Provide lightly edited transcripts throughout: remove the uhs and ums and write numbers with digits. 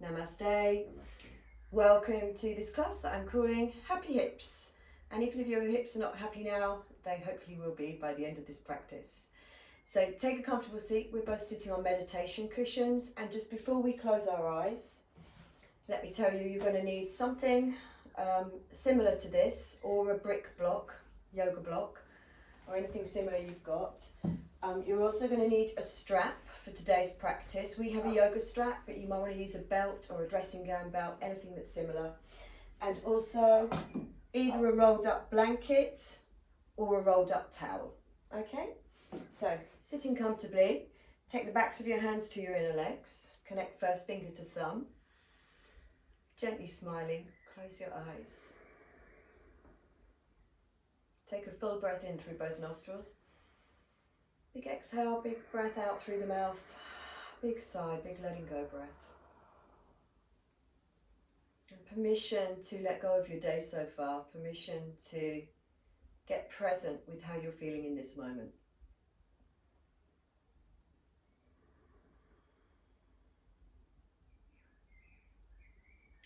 Namaste. Welcome to this class that I'm calling Happy Hips. And even if your hips are not happy now, they hopefully will be by the end of this practice. So take a comfortable seat. We're both sitting on meditation cushions. And just before we close our eyes, let me tell you, you're going to need something similar to this, or a brick block, yoga block, or anything similar you've got. You're also going to need a strap for today's practice. We have a yoga strap, but you might want to use a belt or a dressing gown belt, anything that's similar. And also either a rolled up blanket or a rolled up towel. Okay? So sitting comfortably, take the backs of your hands to your inner legs, connect first finger to thumb, gently smiling, close your eyes. Take a full breath in through both nostrils. Big exhale, big breath out through the mouth. Big sigh, big letting go breath. And permission to let go of your day so far. Permission to get present with how you're feeling in this moment.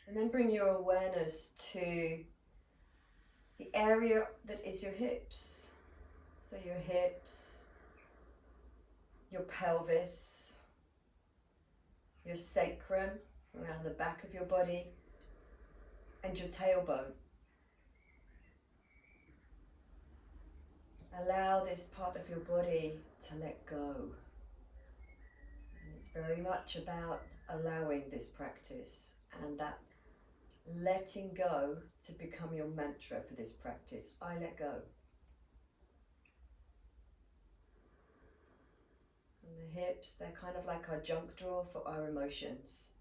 And then bring your awareness to the area that is your hips. So your hips, your pelvis, your sacrum around the back of your body, and your tailbone. Allow this part of your body to let go. And it's very much about allowing this practice, and that letting go to become your mantra for this practice. I let go. And the hips, they're kind of like our junk drawer for our emotions.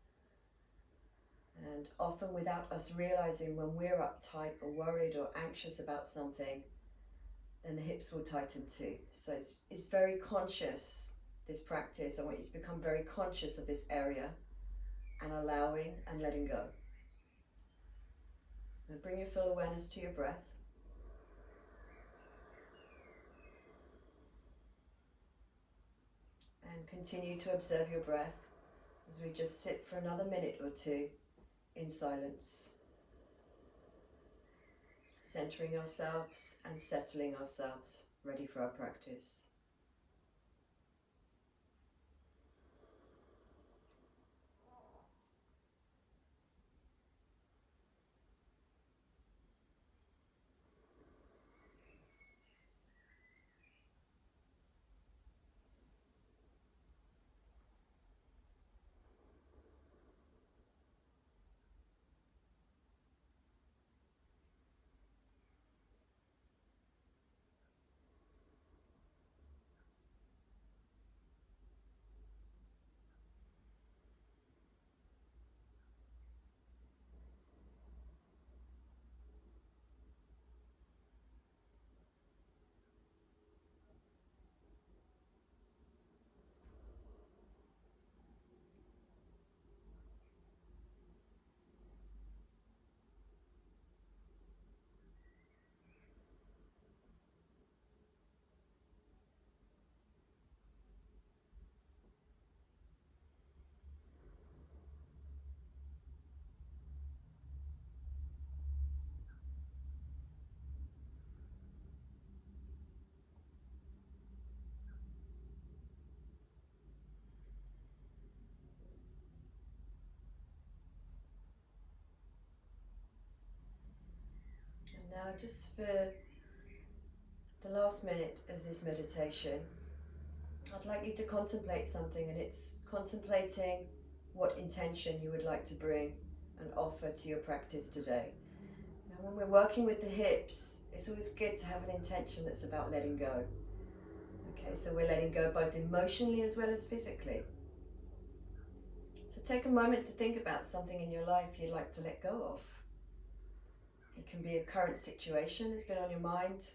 And often without us realizing, when we're uptight or worried or anxious about something, then the hips will tighten too. So it's very conscious, this practice. I want you to become very conscious of this area and allowing and letting go. And bring your full awareness to your breath. And continue to observe your breath as we just sit for another minute or two in silence, centering ourselves and settling ourselves, ready for our practice. Now, just for the last minute of this meditation, I'd like you to contemplate something, and it's contemplating what intention you would like to bring and offer to your practice today. Now, when we're working with the hips, it's always good to have an intention that's about letting go. Okay, so we're letting go both emotionally as well as physically. So take a moment to think about something in your life you'd like to let go of. It can be a current situation that's been on your mind.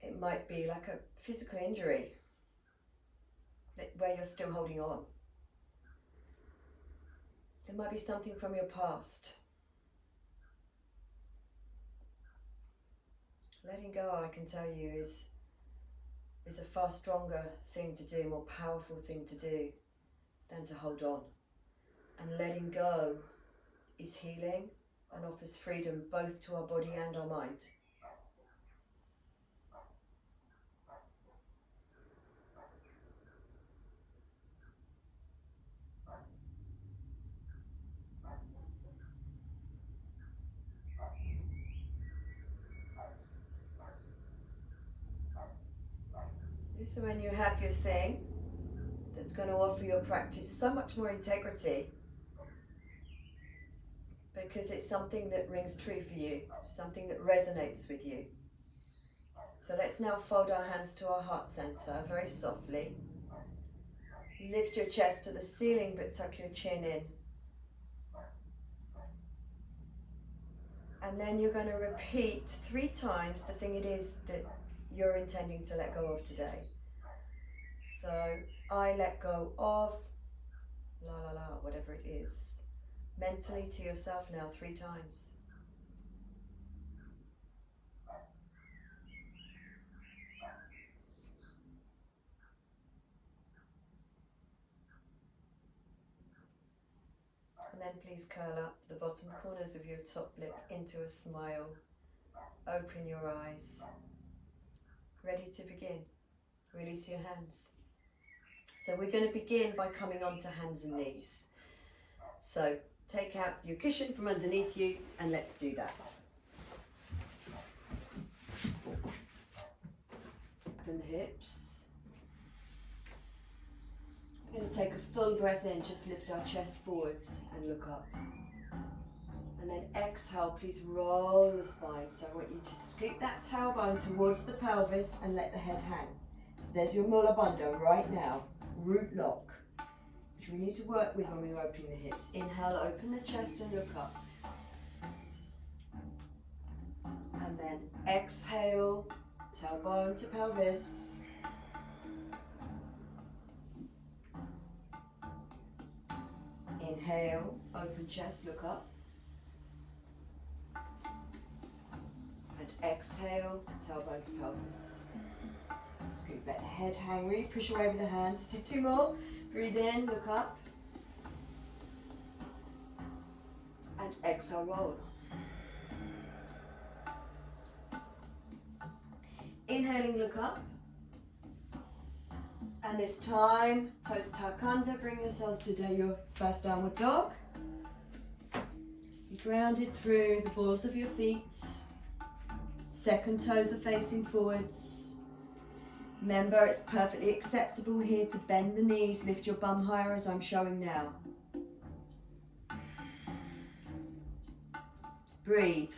It might be like a physical injury where you're still holding on. It might be something from your past. Letting go, I can tell you, is a far stronger thing to do, more powerful thing to do than to hold on. And letting go is healing and offers freedom both to our body and our mind. So when you have your thing that's going to offer your practice so much more integrity, because it's something that rings true for you, something that resonates with you. So let's now fold our hands to our heart center very softly. Lift your chest to the ceiling but tuck your chin in. And then you're going to repeat 3 times the thing it is that you're intending to let go of today. So, I let go of, la la la, whatever it is. Mentally to yourself now 3 times. And then please curl up the bottom corners of your top lip into a smile. Open your eyes. Ready to begin. Release your hands. So we're going to begin by coming onto hands and knees. So take out your cushion from underneath you and let's do that. Then the hips. We're going to take a full breath in, just lift our chest forwards and look up. And then exhale, please roll the spine. So I want you to scoop that tailbone towards the pelvis and let the head hang. So there's your mula bandha right now, root lock, which we need to work with when we're opening the hips. Inhale, open the chest and look up. And then exhale, tailbone to pelvis. Inhale, open chest, look up. And exhale, tailbone to pelvis. Scoop, let the head hang, really push away with the hands. Let's do 2 more. Breathe in, look up. And exhale, roll. Inhaling, look up. And this time, toes tuck under, bring yourselves to do your first downward dog. Be grounded through the balls of your feet. Second toes are facing forwards. Remember, it's perfectly acceptable here to bend the knees, lift your bum higher as I'm showing now. Breathe.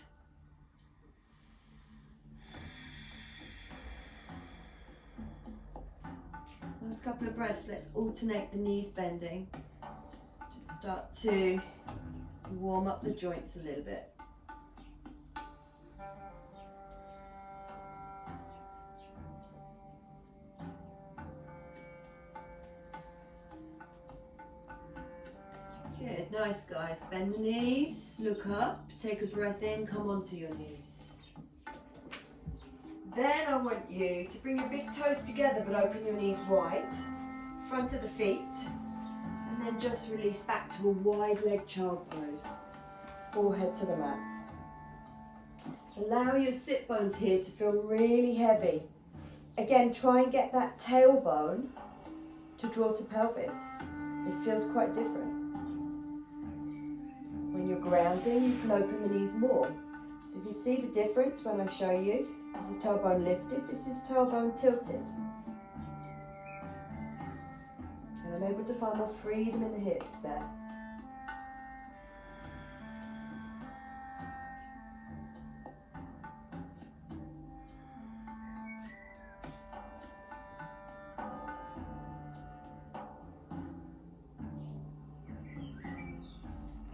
Last couple of breaths, let's alternate the knees bending. Just start to warm up the joints a little bit. Good, nice guys. Bend the knees, look up, take a breath in, come onto your knees. Then I want you to bring your big toes together but open your knees wide, front of the feet, and then just release back to a wide leg child pose, forehead to the mat. Allow your sit bones here to feel really heavy. Again, try and get that tailbone to draw to pelvis. It feels quite different. When you're grounding, you can open the knees more. So you can see the difference when I show you. This is tailbone lifted, this is tailbone tilted. And I'm able to find more freedom in the hips there.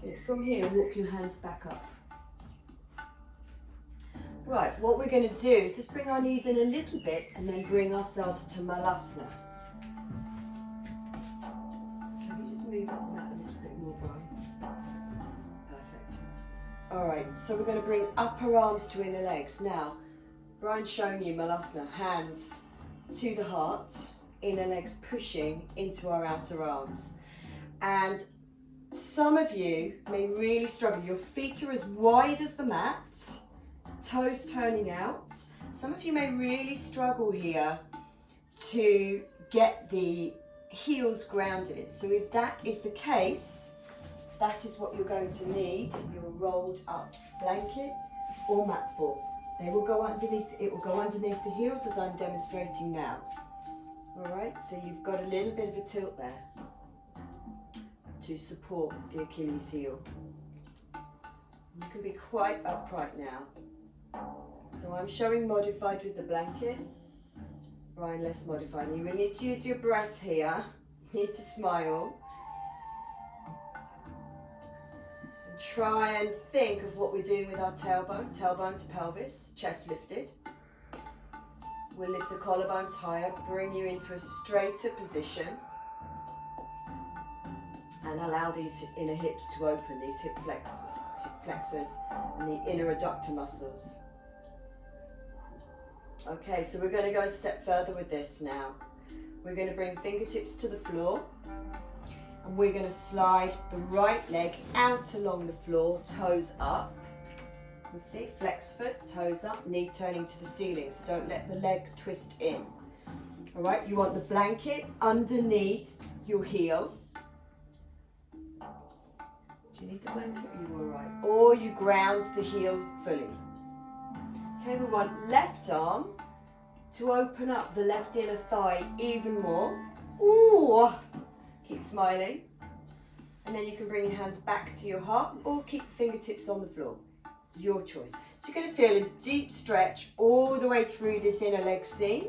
Good. From here, walk your hands back up. Right, what we're going to do is just bring our knees in a little bit and then bring ourselves to Malasana. So we just move up the mat a little bit more, Brian. Perfect. Alright, so we're going to bring upper arms to inner legs. Now, Brian's showing you Malasana, hands to the heart, inner legs pushing into our outer arms. And some of you may really struggle. Your feet are as wide as the mat, toes turning out. Some of you may really struggle here to get the heels grounded. So if that is the case, that is what you're going to need, your rolled up blanket or mat for. They will go underneath, it will go underneath the heels as I'm demonstrating now. All right, so you've got a little bit of a tilt there to support the Achilles heel. You can be quite upright now. So I'm showing modified with the blanket, Brian less modified. You will need to use your breath here, you need to smile. And try and think of what we're doing with our tailbone to pelvis, chest lifted. We'll lift the collarbones higher, bring you into a straighter position. And allow these inner hips to open, these hip flexors and the inner adductor muscles. Okay, so we're going to go a step further with this now. We're going to bring fingertips to the floor and we're going to slide the right leg out along the floor, toes up. You see, flex foot, toes up, knee turning to the ceiling, so don't let the leg twist in. All right, you want the blanket underneath your heel. Do you need the blanket? Are you all right? Or you ground the heel fully. Okay, we want left arm to open up the left inner thigh even more. Ooh, keep smiling. And then you can bring your hands back to your heart or keep the fingertips on the floor. Your choice. So you're going to feel a deep stretch all the way through this inner leg seam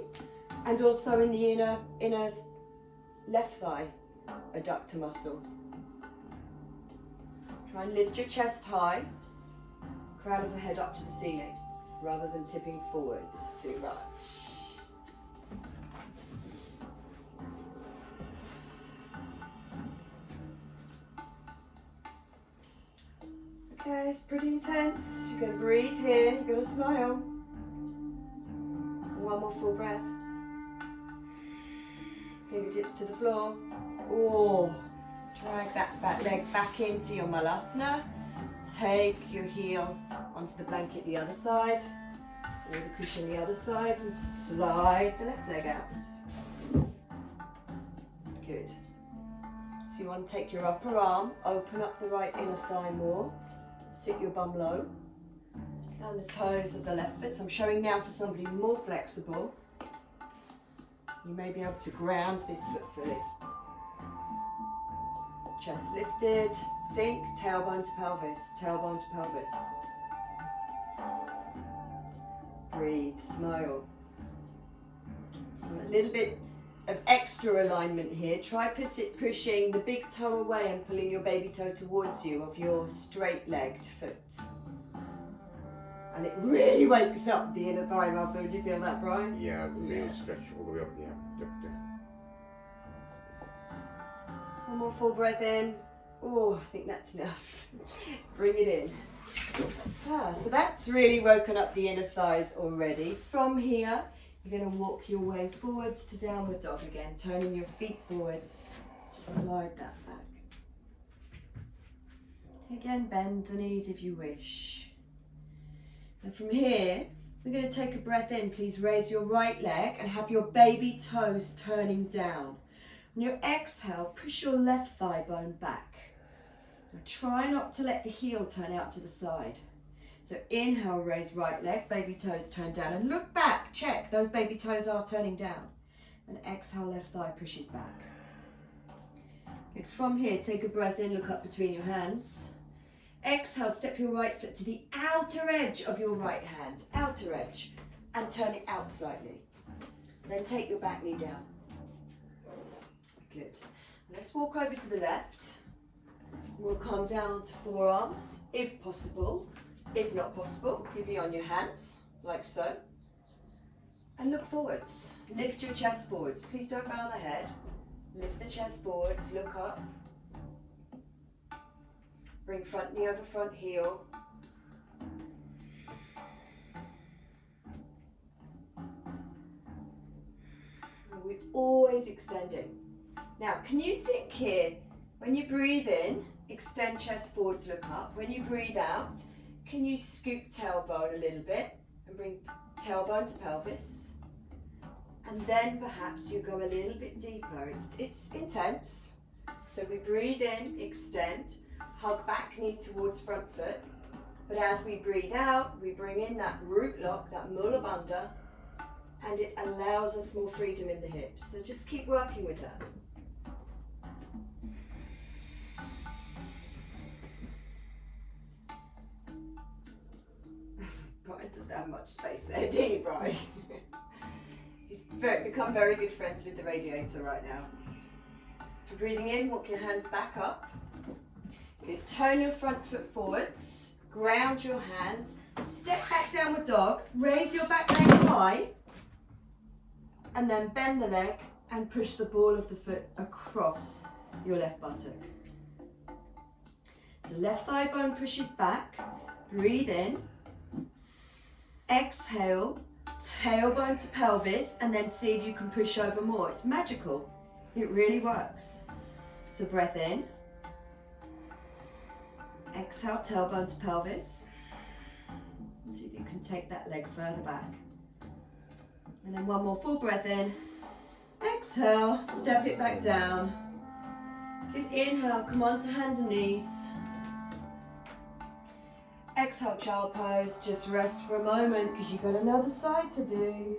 and also in the inner left thigh adductor muscle. Try and lift your chest high, crown of the head up to the ceiling, rather than tipping forwards too much. Okay, it's pretty intense. You're going to breathe here, you're going to smile. One more full breath. Fingertips to the floor. Oh. Drag that back leg back into your malasana. Take your heel onto the blanket the other side, or the cushion the other side, and slide the left leg out. Good. So you want to take your upper arm, open up the right inner thigh more, sit your bum low, and the toes of the left foot. So I'm showing now for somebody more flexible. You may be able to ground this foot fully. Chest lifted, think tailbone to pelvis, tailbone to pelvis. Breathe, smile. So a little bit of extra alignment here. Try pushing the big toe away and pulling your baby toe towards you of your straight-legged foot. And it really wakes up the inner thigh muscle. Do you feel that, Brian? Yeah, really stretch all the way up the abductor. One more full breath in. Oh, I think that's enough. Bring it in. So that's really woken up the inner thighs already. From here, you're going to walk your way forwards to downward dog again, turning your feet forwards. Just slide that back. Again, bend the knees if you wish. And from here, we're going to take a breath in. Please raise your right leg and have your baby toes turning down. On your exhale, push your left thigh bone back. So try not to let the heel turn out to the side. So inhale, raise right leg, baby toes turn down, and look back, check, those baby toes are turning down. And exhale, left thigh pushes back. Good, from here, take a breath in, look up between your hands. Exhale, step your right foot to the outer edge of your right hand, outer edge, and turn it out slightly. Then take your back knee down. Good. Let's walk over to the left. We'll come down onto forearms, if possible. If not possible, you'll be on your hands, like so. And look forwards. Lift your chest forwards. Please don't bow the head. Lift the chest forwards, look up. Bring front knee over front heel. And we're always extending. Now, can you think here, when you breathe in, extend chest forwards, look up. When you breathe out, can you scoop tailbone a little bit and bring tailbone to pelvis? And then perhaps you go a little bit deeper. It's intense. So we breathe in, extend, hug back knee towards front foot. But as we breathe out, we bring in that root lock, that mula bandha, and it allows us more freedom in the hips. So just keep working with that. Brian doesn't have much space there, do you, Brian? He's become very good friends with the radiator right now. Breathing in, walk your hands back up. Good. Turn your front foot forwards, ground your hands, step back downward dog, raise your back leg high, and then bend the leg and push the ball of the foot across your left buttock. So left thigh bone pushes back, breathe in, exhale, tailbone to pelvis, and then see if you can push over more. It's magical. It really works. So breath in. Exhale, tailbone to pelvis. See if you can take that leg further back. And then one more full breath in. Exhale, step it back down. Good inhale, come on to hands and knees. Exhale, child pose, just rest for a moment because you've got another side to do.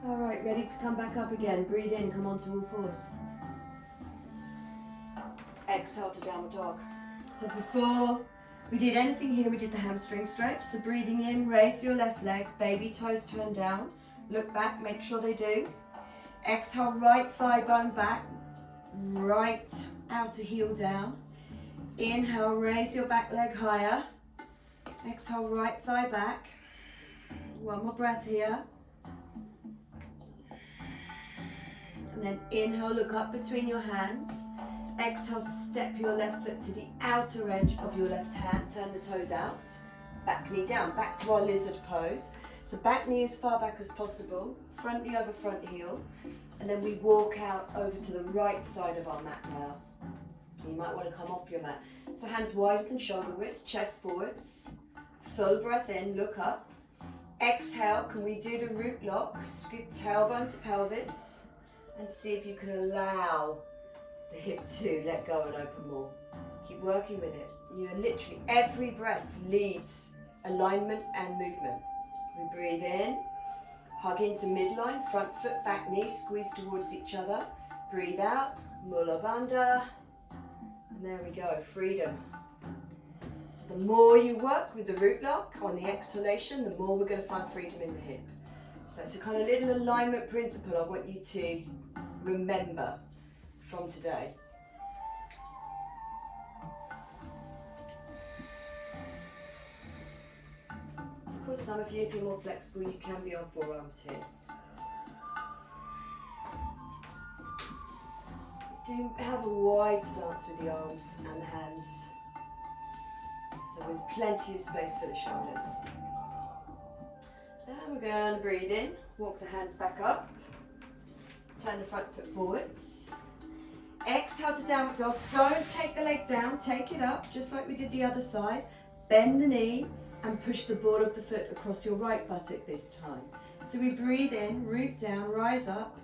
All right, ready to come back up again. Breathe in, come onto all fours. Exhale to downward dog. So before we did anything here, we did the hamstring stretch. So breathing in, raise your left leg, baby toes turn down. Look back, make sure they do. Exhale, right thigh bone back, right outer heel down. Inhale, raise your back leg higher. Exhale, right thigh back. One more breath here. And then inhale, look up between your hands. Exhale, step your left foot to the outer edge of your left hand. Turn the toes out. Back knee down. Back to our lizard pose. So back knee as far back as possible. Front knee over front heel. And then we walk out over to the right side of our mat now. You might want to come off your mat. So hands wider than shoulder width. Chest forwards. Full breath in. Look up. Exhale. Can we do the root lock? Scoop tailbone to pelvis. And see if you can allow the hip to let go and open more. Keep working with it. You know, literally every breath leads alignment and movement. We breathe in, hug into midline, front foot, back knee, squeeze towards each other. Breathe out, mula bandha. And there we go, freedom. So the more you work with the root lock on the exhalation, the more we're going to find freedom in the hip. So it's a kind of little alignment principle I want you to remember from today. Of course, some of you, if you're more flexible, you can be on forearms here. Do have a wide stance with the arms and the hands, so with plenty of space for the shoulders. And we're going to breathe in, walk the hands back up, turn the front foot forwards. Exhale to downward dog. Don't take the leg down, take it up, just like we did the other side. Bend the knee and push the ball of the foot across your right buttock this time. So we breathe in, root down, rise up,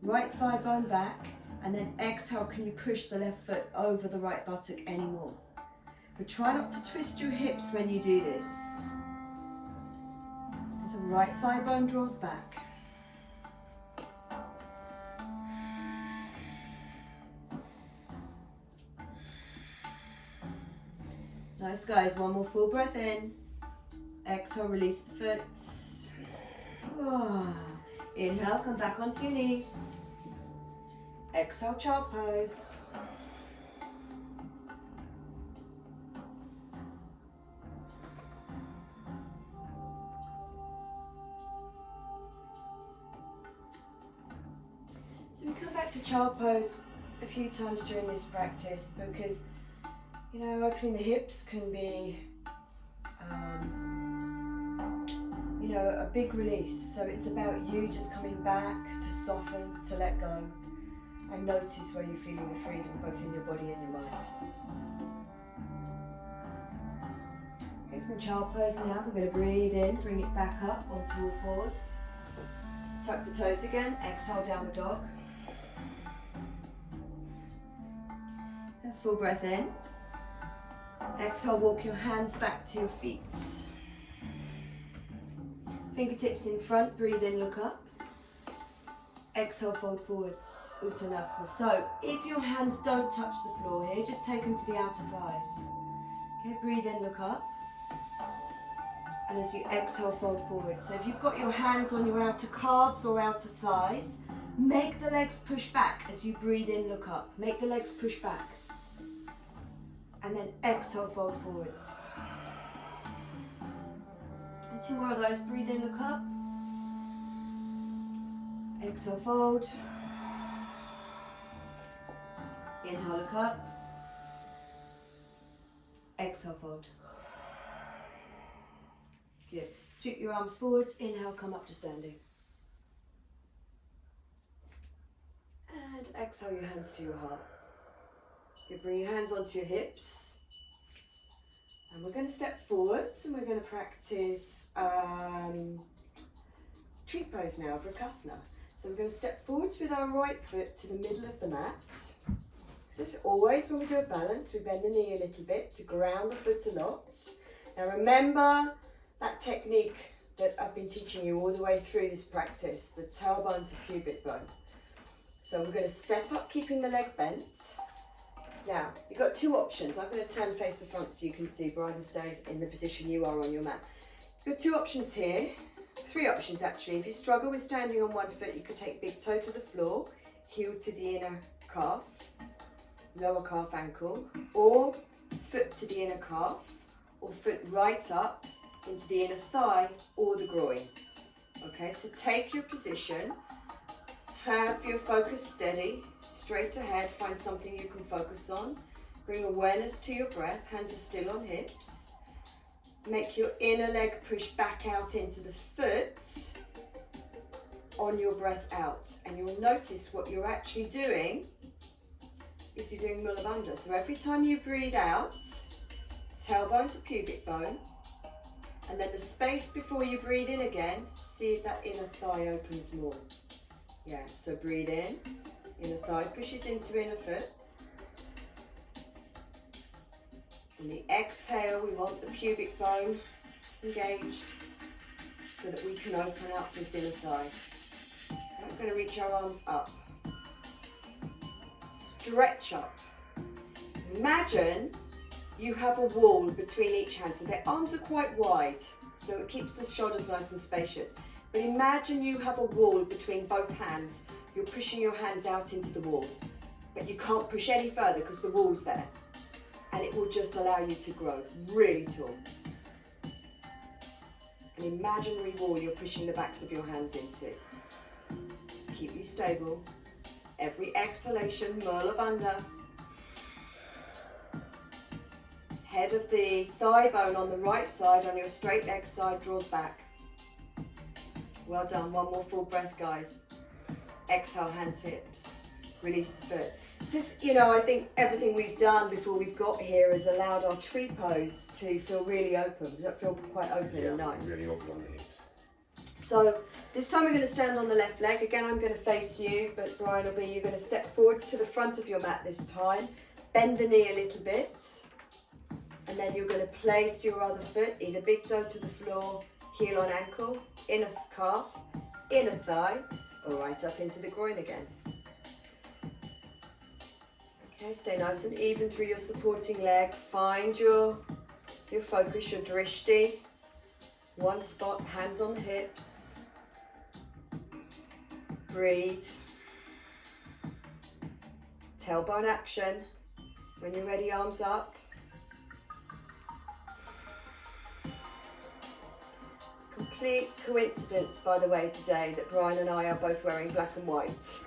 right thigh bone back, and then exhale, can you push the left foot over the right buttock anymore? But try not to twist your hips when you do this. So right thigh bone draws back. Nice guys, one more full breath in. Exhale, release the foot. Oh. Inhale, come back onto your knees. Exhale, child pose. So we come back to child pose, a few times during this practice because, you know, opening the hips can be, you know, a big release. So it's about you just coming back to soften, to let go, and notice where you're feeling the freedom, both in your body and your mind. Okay, from child pose now, we're going to breathe in, bring it back up onto all fours. Tuck the toes again, exhale, downward dog. And full breath in. Exhale, walk your hands back to your feet. Fingertips in front, breathe in, look up. Exhale, fold forwards, Uttanasana. So, if your hands don't touch the floor here, just take them to the outer thighs. Okay, breathe in, look up. And as you exhale, fold forward. So if you've got your hands on your outer calves or outer thighs, make the legs push back as you breathe in, look up. Make the legs push back. And then exhale, fold forwards. And 2 more of those. Breathe in, look up. Exhale, fold. Inhale, look up. Exhale, fold. Good. Sweep your arms forwards. Inhale, come up to standing. And exhale, your hands to your heart. You bring your hands onto your hips. And we're going to step forwards and we're going to practice tree pose now, Vrksasana. So we're going to step forwards with our right foot to the middle of the mat. So it's always when we do a balance, we bend the knee a little bit to ground the foot a lot. Now remember that technique that I've been teaching you all the way through this practice, the tailbone to pubic bone. So we're going to step up, keeping the leg bent. Now, you've got 2 options. I'm going to turn face the front so you can see, Brian, and stay in the position you are on your mat. You've got 2 options here, 3 options actually. If you struggle with standing on one foot, you could take big toe to the floor, heel to the inner calf, lower calf ankle, or foot to the inner calf, or foot right up into the inner thigh or the groin. Okay, so take your position, have your focus steady, straight ahead, find something you can focus on, bring awareness to your breath, hands are still on hips, make your inner leg push back out into the foot on your breath out, and you'll notice what you're actually doing is you're doing Mula Bandha. So every time you breathe out, tailbone to pubic bone, and then the space before you breathe in again, see if that inner thigh opens more. Yeah, so breathe in, inner thigh pushes into inner foot. And the exhale, we want the pubic bone engaged so that we can open up this inner thigh. We're going to reach our arms up. Stretch up. Imagine you have a wall between each hand, so their arms are quite wide, so it keeps the shoulders nice and spacious. But imagine you have a wall between both hands. You're pushing your hands out into the wall, but you can't push any further because the wall's there, and it will just allow you to grow really tall. An imaginary wall you're pushing the backs of your hands into. Keep you stable. Every exhalation, Mula Bandha. Head of the thigh bone on the right side, on your straight leg side, draws back. Well done. 1 more full breath, guys. Exhale, hands, hips. Release the foot. So, you know, I think everything we've done before we've got here has allowed our tree pose to feel really open. Does that feel quite open and nice? Really open on the hips. So this time we're going to stand on the left leg. Again, I'm going to face you, but Brian will be, you're going to step forwards to the front of your mat this time. Bend the knee a little bit. And then you're going to place your other foot, either big toe to the floor, heel on ankle, inner calf, inner thigh, or right up into the groin again. Okay, stay nice and even through your supporting leg. Find your focus, your drishti. One spot, hands on the hips. Breathe. Tailbone action. When you're ready, arms up. Complete coincidence, by the way, today that Brian and I are both wearing black and white.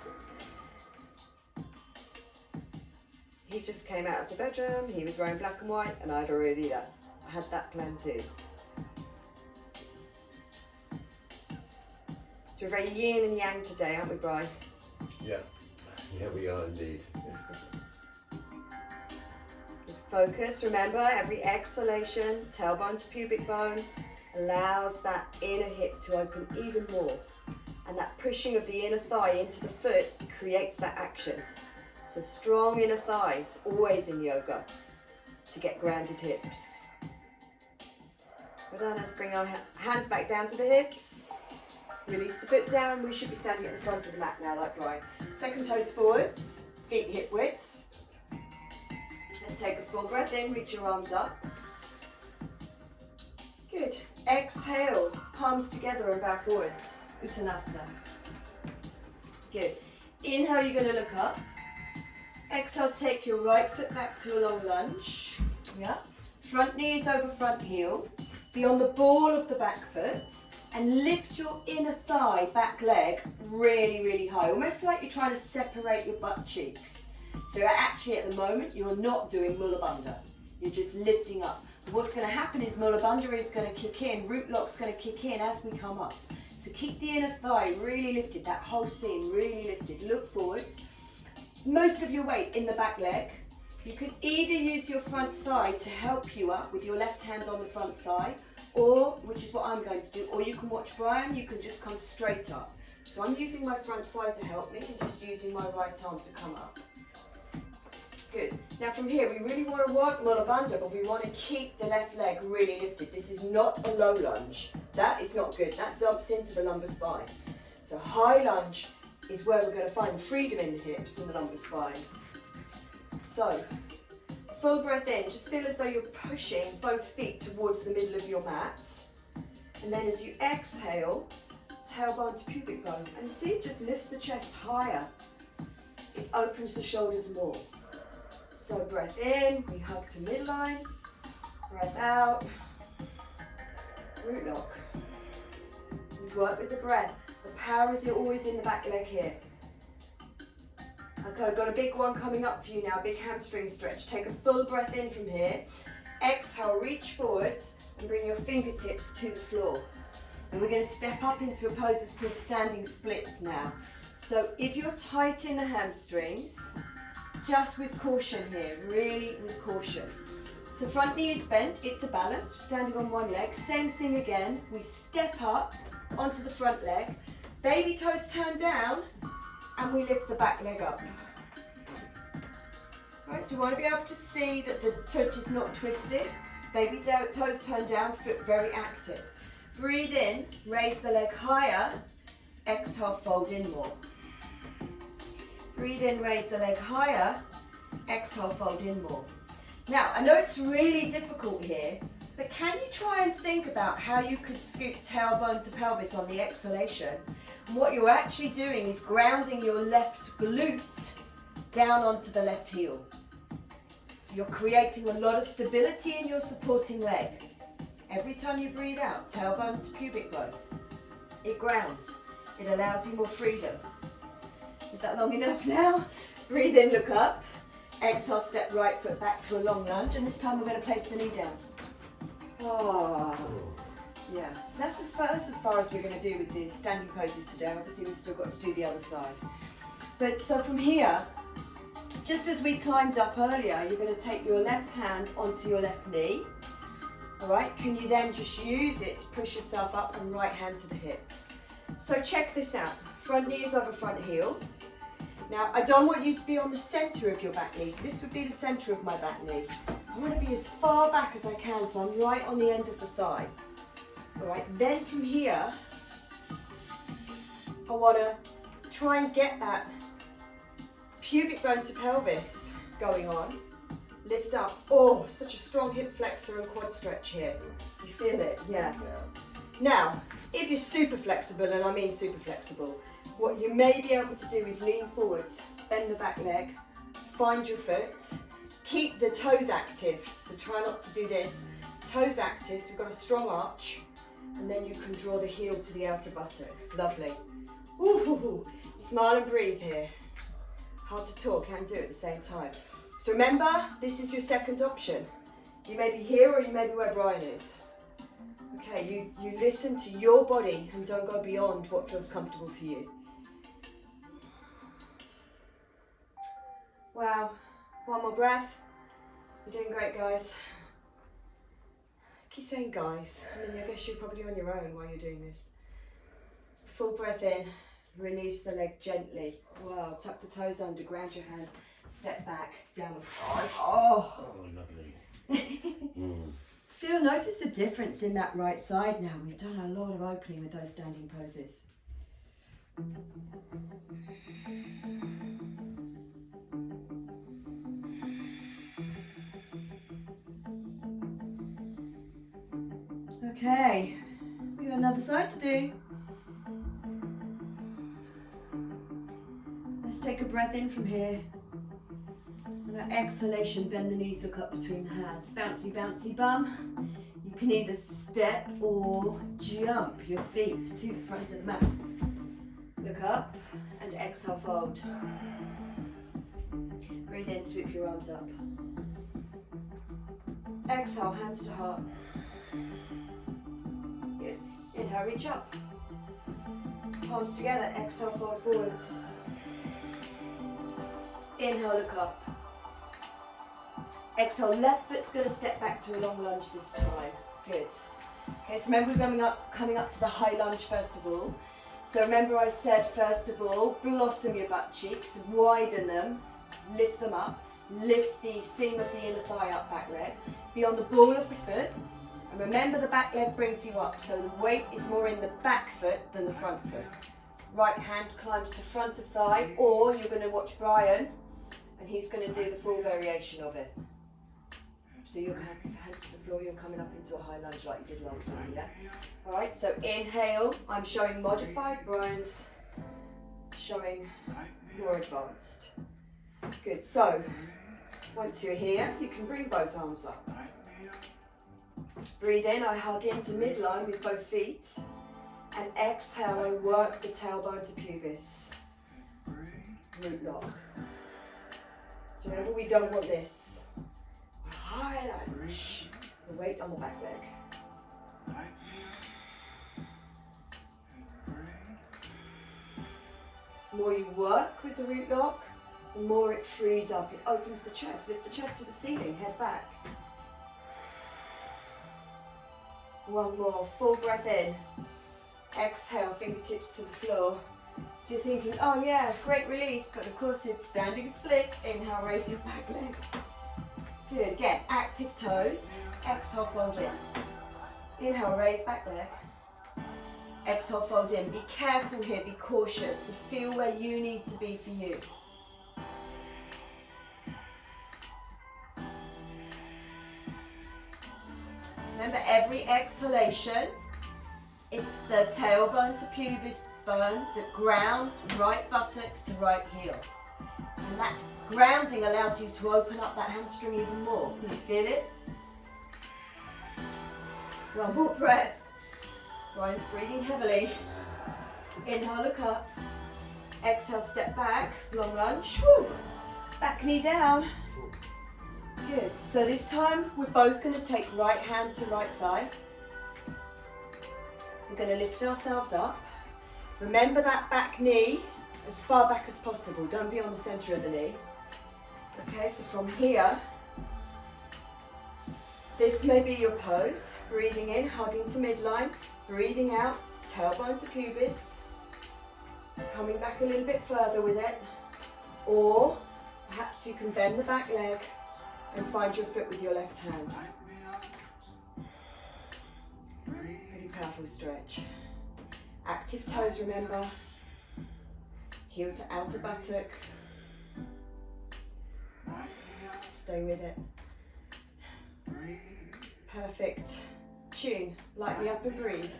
he just came out of the bedroom, he was wearing black and white, and I'd already had that plan too. So we're very yin and yang today, aren't we, Brian? Yeah. Yeah, we are indeed. Focus, remember, every exhalation, tailbone to pubic bone, allows that inner hip to open even more. And that pushing of the inner thigh into the foot creates that action. So strong inner thighs, always in yoga, to get grounded hips. Well done, let's bring our hands back down to the hips. Release the foot down. We should be standing at the front of the mat now, like Brian. Second toes forwards, feet hip width. Let's take a full breath in, reach your arms up. Good. Exhale, palms together and bow forwards. Uttanasana. Good. Inhale, you're going to look up. Exhale, take your right foot back to a long lunge. Yeah. Front knee is over front heel. Be on the ball of the back foot and lift your inner thigh, back leg really, really high. Almost like you're trying to separate your butt cheeks. So actually at the moment, you're not doing Mula Bandha. You're just lifting up. What's going to happen is Mula Bandha is going to kick in, root lock's going to kick in as we come up. So keep the inner thigh really lifted, that whole seam really lifted. Look forwards. Most of your weight in the back leg. You can either use your front thigh to help you up with your left hand on the front thigh, or, which is what I'm going to do, or you can watch Brian, you can just come straight up. So I'm using my front thigh to help me and just using my right arm to come up. Good. Now from here, we really want to work Mula Bandha, but we want to keep the left leg really lifted. This is not a low lunge. That is not good. That dumps into the lumbar spine. So high lunge is where we're going to find freedom in the hips and the lumbar spine. So, full breath in. Just feel as though you're pushing both feet towards the middle of your mat. And then as you exhale, tailbone to pubic bone. And you see, it just lifts the chest higher. It opens the shoulders more. So breath in, we hug to midline, breath out, root lock. We work with the breath. The power is always in the back leg here. Okay, I've got a big one coming up for you now, big hamstring stretch. Take a full breath in from here. Exhale, reach forwards and bring your fingertips to the floor. And we're going to step up into a pose that's called standing splits now. So if you're tight in the hamstrings, just with caution here, really with caution. So front knee is bent, it's a balance, we're standing on one leg. Same thing again, we step up onto the front leg, baby toes turn down, and we lift the back leg up. Right, so we want to be able to see that the foot is not twisted. Baby toes turn down, foot very active. Breathe in, raise the leg higher, exhale, fold in more. Breathe in, raise the leg higher, exhale, fold in more. Now, I know it's really difficult here, but can you try and think about how you could scoop tailbone to pelvis on the exhalation? And what you're actually doing is grounding your left glute down onto the left heel. So you're creating a lot of stability in your supporting leg. Every time you breathe out, tailbone to pubic bone, it grounds. It allows you more freedom. Is that long enough now? Breathe in, look up. Exhale, step right foot back to a long lunge. And this time we're going to place the knee down. Oh, yeah. So that's as far as we're going to do with the standing poses today. Obviously, we've still got to do the other side. But so from here, just as we climbed up earlier, you're going to take your left hand onto your left knee. All right, can you then just use it to push yourself up and right hand to the hip? So check this out. Front knee is over front heel. Now, I don't want you to be on the center of your back knee. So this would be the center of my back knee. I want to be as far back as I can, so I'm right on the end of the thigh. All right, then from here, I want to try and get that pubic bone to pelvis going on. Lift up. Oh, such a strong hip flexor and quad stretch here. You feel it? Yeah. Now, if you're super flexible, and I mean super flexible, what you may be able to do is lean forwards, bend the back leg, find your foot, keep the toes active. So try not to do this. Toes active, so you've got a strong arch, and then you can draw the heel to the outer buttock. Lovely. Ooh, smile and breathe here. Hard to talk and do at the same time. So remember, this is your second option. You may be here or you may be where Brian is. Okay, you listen to your body and don't go beyond what feels comfortable for you. Wow, one more breath. You're doing great, guys. I keep saying guys. I mean, I guess you're probably on your own while you're doing this. Full breath in, release the leg gently. Wow, tuck the toes under, ground your hands, step back, downward dog. Oh, lovely. Notice the difference in that right side now. We've done a lot of opening with those standing poses. Okay, we've got another side to do. Let's take a breath in from here. And our exhalation, bend the knees, look up between the hands. Bouncy, bouncy bum. You can either step or jump your feet to the front of the mat. Look up and exhale, fold. Breathe in, sweep your arms up. Exhale, hands to heart. Good. Inhale, reach up. Palms together, exhale, fold forwards. Inhale, look up. Exhale, left foot's going to step back to a long lunge this time. Good. Okay, so remember we're coming up to the high lunge first of all. So remember I said first of all, blossom your butt cheeks, widen them, lift them up, lift the seam of the inner thigh up, back leg. Be on the ball of the foot. And remember the back leg brings you up, so the weight is more in the back foot than the front foot. Right hand climbs to front of thigh, or you're going to watch Brian, and he's going to do the full variation of it. So you'll have hands to the floor, you're coming up into a high lunge like you did last time, yeah? Alright, so inhale, I'm showing modified, Brian's showing more advanced. Good, so once you're here, you can bring both arms up. Breathe in, I hug into midline with both feet. And exhale, I work the tailbone to pubis. Root lock. So remember, we don't want this. High lunge. The weight on the back leg. The more you work with the root lock, the more it frees up. It opens the chest. Lift the chest to the ceiling, head back. One more, full breath in. Exhale, fingertips to the floor. So you're thinking, oh yeah, great release, but of course it's standing splits. Inhale, raise your back leg. Good, again, active toes. Exhale, fold in. Inhale, raise back leg. Exhale, fold in. Be careful here, be cautious. Feel where you need to be for you. Remember, every exhalation, it's the tailbone to pubis bone that grounds right buttock to right heel. And that grounding allows you to open up that hamstring even more. Can you feel it? One more breath. Brian's breathing heavily. Inhale, look up. Exhale, step back, long lunge. Woo. Back knee down. Good. So this time we're both going to take right hand to right thigh. We're going to lift ourselves up. Remember that back knee as far back as possible. Don't be on the center of the knee. Okay, so from here, this may be your pose. Breathing in, hugging to midline. Breathing out, tailbone to pubis. Coming back a little bit further with it. Or perhaps you can bend the back leg and find your foot with your left hand. Pretty powerful stretch. Active toes, remember. Heel to outer buttock. Stay with it. Perfect. Tune. Light me up and breathe.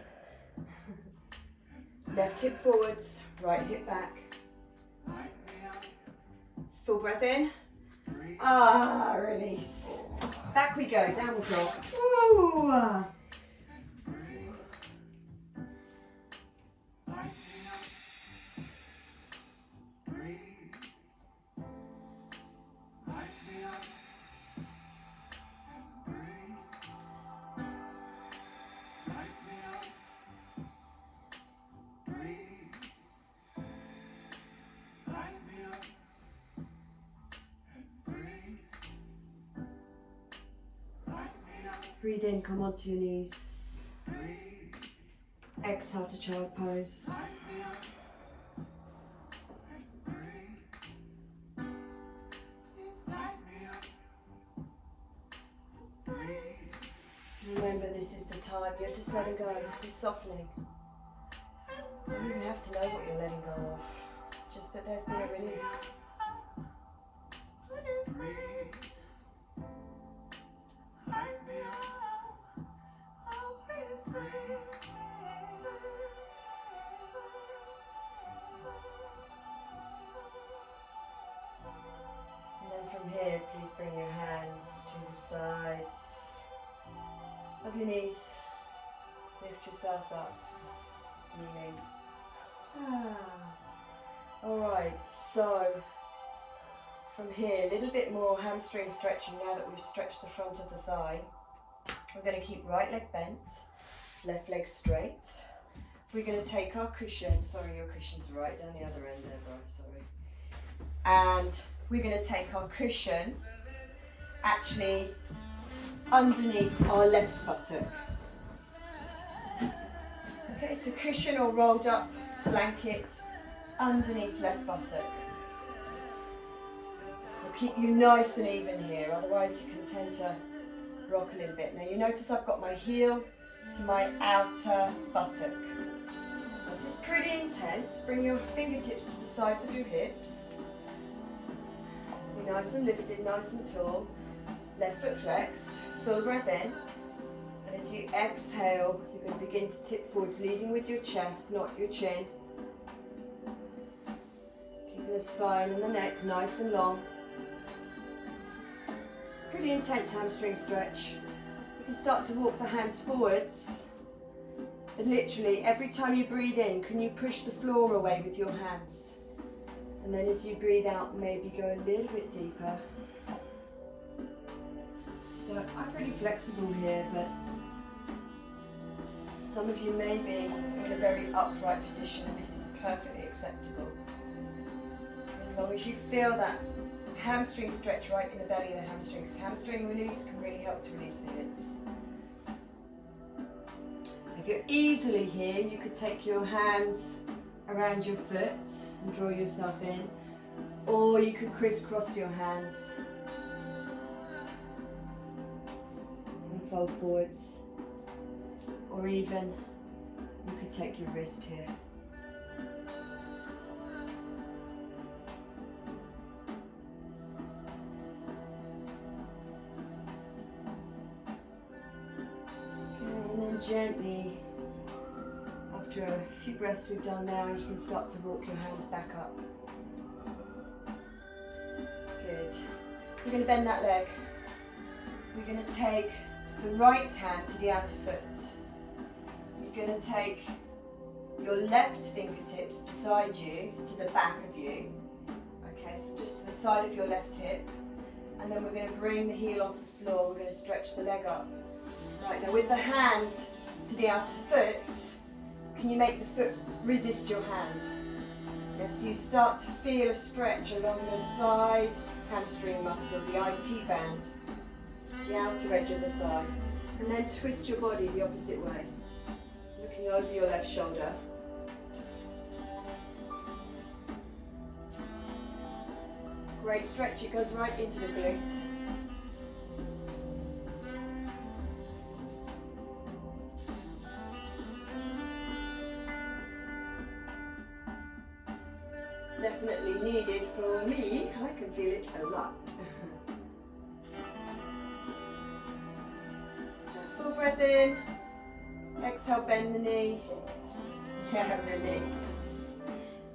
Left hip forwards, right hip back. Full breath in. Ah, release. Back we go, downward dog. Ooh. Breathe in, come onto your knees. Exhale to child pose. Remember, this is the time you're just letting go, you're softening. You don't even have to know what you're letting go of, just that there's been a release. And then from here, please bring your hands to the sides of your knees. Lift yourselves up, kneeling. Alright, so from here, a little bit more hamstring stretching now that we've stretched the front of the thigh. We're going to keep right leg bent, left leg straight. We're going to take our cushion, sorry your cushion's right down the other end there, bro, sorry. And we're going to take our cushion actually underneath our left buttock. Okay, so cushion or rolled up blanket underneath left buttock. We'll keep you nice and even here, otherwise you can tend to rock a little bit. Now you notice I've got my heel to my outer buttock. This is pretty intense. Bring your fingertips to the sides of your hips. Be nice and lifted, nice and tall. Left foot flexed. Full breath in. And as you exhale, you're going to begin to tip forwards, leading with your chest, not your chin. Keeping the spine and the neck nice and long. It's a pretty intense hamstring stretch. You can start to walk the hands forwards. But literally, every time you breathe in, can you push the floor away with your hands? And then as you breathe out, maybe go a little bit deeper. So I'm pretty flexible here, but some of you may be in a very upright position, and this is perfectly acceptable. As long as you feel that hamstring stretch right in the belly of the hamstrings. Hamstring release can really help to release the hips. If you're easily here, you could take your hands around your foot and draw yourself in, or you could crisscross your hands and fold forwards, or even you could take your wrist here. Gently, after a few breaths we've done now, you can start to walk your hands back up. Good. We're going to bend that leg. We're going to take the right hand to the outer foot. You're going to take your left fingertips beside you to the back of you. Okay, so just to the side of your left hip. And then we're going to bring the heel off the floor. We're going to stretch the leg up. Right, now with the hand to the outer foot, can you make the foot resist your hand? Yes, you start to feel a stretch along the side hamstring muscle, the IT band, the outer edge of the thigh. And then twist your body the opposite way, looking over your left shoulder. Great stretch, it goes right into the glutes. Definitely needed for me. I can feel it a lot. Full breath in. Exhale, bend the knee. Yeah, release.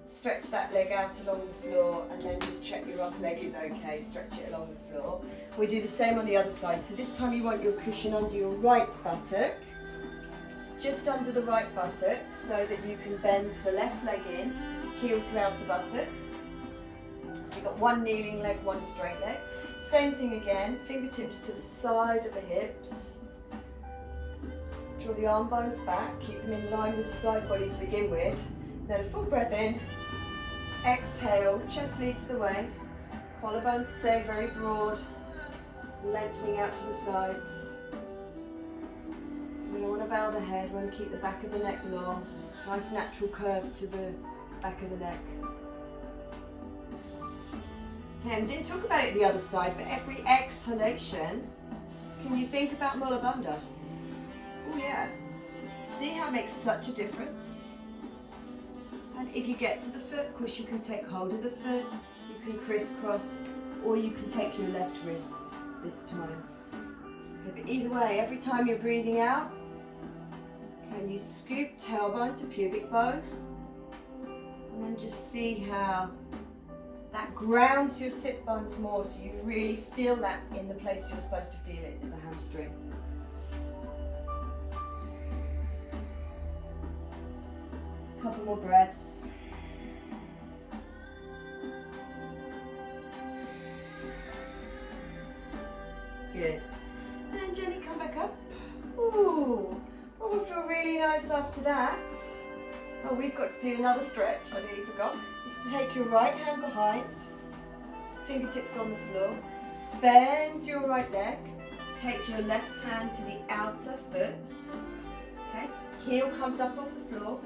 Stretch that leg out along the floor, and then just check your upper leg is okay. Stretch it along the floor. We do the same on the other side. So this time you want your cushion under your right buttock, just under the right buttock, so that you can bend the left leg in. Heel to outer buttock. So you've got one kneeling leg, one straight leg. Same thing again, fingertips to the side of the hips. Draw the arm bones back, keep them in line with the side body to begin with. Then a full breath in. Exhale, chest leads the way. Collarbones stay very broad, lengthening out to the sides. want to bow the head, we want to keep the back of the neck long. Nice natural curve to the back of the neck. Okay, and didn't talk about it the other side, but every exhalation, can you think about Mula Bandha? Oh yeah. See how it makes such a difference? And if you get to the foot, of course you can take hold of the foot, you can crisscross, or you can take your left wrist this time. Okay, but either way, every time you're breathing out, can you scoop tailbone to pubic bone? And then just see how that grounds your sit bones more, so you really feel that in the place you're supposed to feel it, in the hamstring. Couple more breaths. Good. And Jenny, come back up. Ooh. Oh, we'll feel really nice after that. Oh, we've got to do another stretch, I nearly forgot. Is to take your right hand behind, fingertips on the floor, bend your right leg, take your left hand to the outer foot, okay? Heel comes up off the floor,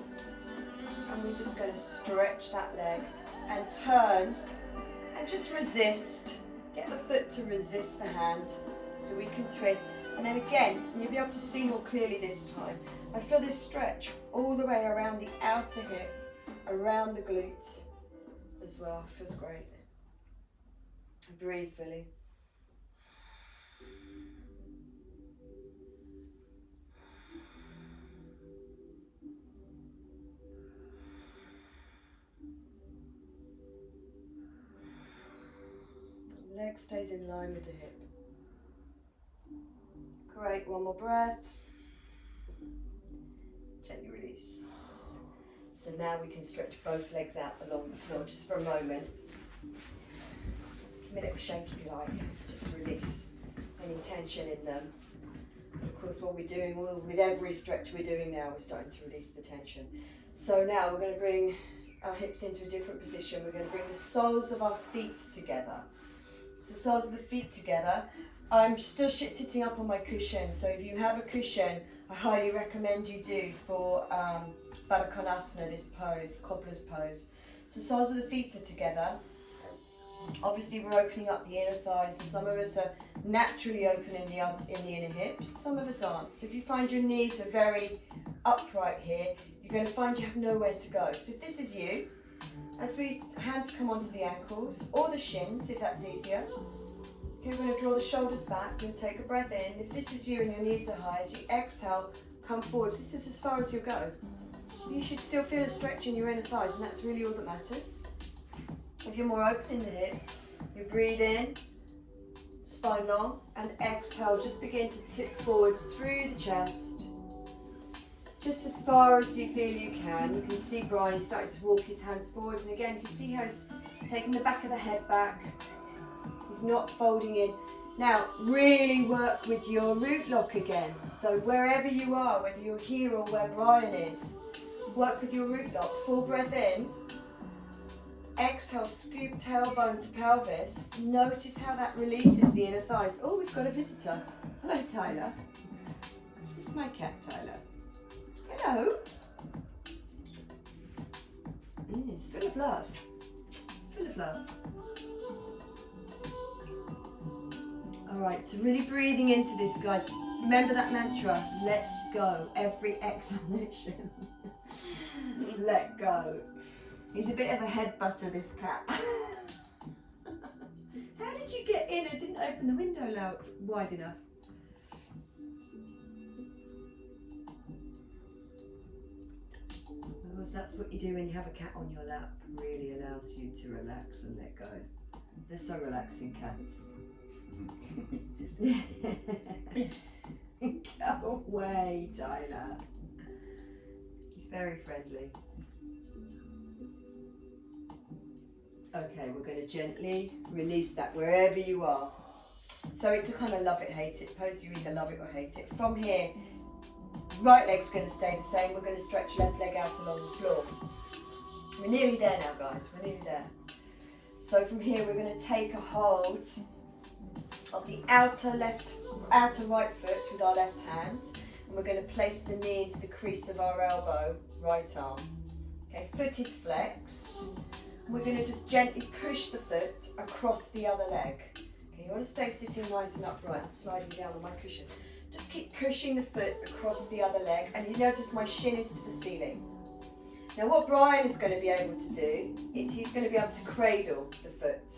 and we're just going to stretch that leg and turn and just resist. Get the foot to resist the hand so we can twist. And then again, you'll be able to see more clearly this time. I feel this stretch all the way around the outer hip, around the glute as well. Feels great. Breathe fully. Leg stays in line with the hip. Great, one more breath. Gently release. So now we can stretch both legs out along the floor just for a moment. Give me a little shake if you like, just to release any tension in them. And of course what we're doing, with every stretch we're doing now, we're starting to release the tension. So now we're going to bring our hips into a different position. We're going to bring the soles of our feet together. The soles of the feet together. I'm still sitting up on my cushion, so if you have a cushion, I highly recommend you do for Baddha Konasana, this pose, cobbler's pose. So soles of the feet are together. Obviously we're opening up the inner thighs, and some of us are naturally open in the inner hips, some of us aren't. So if you find your knees are very upright here, you're going to find you have nowhere to go. So if this is you, as hands come onto the ankles or the shins, if that's easier. Okay, we're going to draw the shoulders back. You're going to take a breath in. If this is you and your knees are high, as you exhale, come forwards. This is as far as you'll go. You should still feel a stretch in your inner thighs, and that's really all that matters. If you're more open in the hips, you breathe in, spine long, and exhale. Just begin to tip forwards through the chest. Just as far as you feel you can. You can see Brian starting to walk his hands forwards, and again, you can see how he's taking the back of the head back. He's not folding in. Now, really work with your root lock again. So wherever you are, whether you're here or where Brian is, work with your root lock. Full breath in. Exhale, scoop tailbone to pelvis. Notice how that releases the inner thighs. Oh, we've got a visitor. Hello, Tyler. This is my cat, Tyler. Hello. It's full of love. Full of love. Alright, so really breathing into this, guys. Remember that mantra, let go. Every exhalation. Let go. He's a bit of a headbutter, this cat. How did you get in? I didn't open the window wide enough. Because that's what you do when you have a cat on your lap. Really allows you to relax and let go. They're so relaxing, cats. Go away, Tyler. He's very friendly. Okay, we're going to gently release that wherever you are. So it's a kind of love it, hate it pose. You either love it or hate it. From here, right leg's going to stay the same. We're going to stretch left leg out along the floor. We're nearly there now, guys. We're nearly there. So from here, we're going to take a hold of the outer right foot with our left hand. we're going to place the knee into the crease of our elbow, right arm. Okay, foot is flexed. We're going to just gently push the foot across the other leg. Okay, you want to stay sitting nice and upright. I'm sliding down on my cushion. Just keep pushing the foot across the other leg, and you notice my shin is to the ceiling. Now what Brian is going to be able to do is he's going to be able to cradle the foot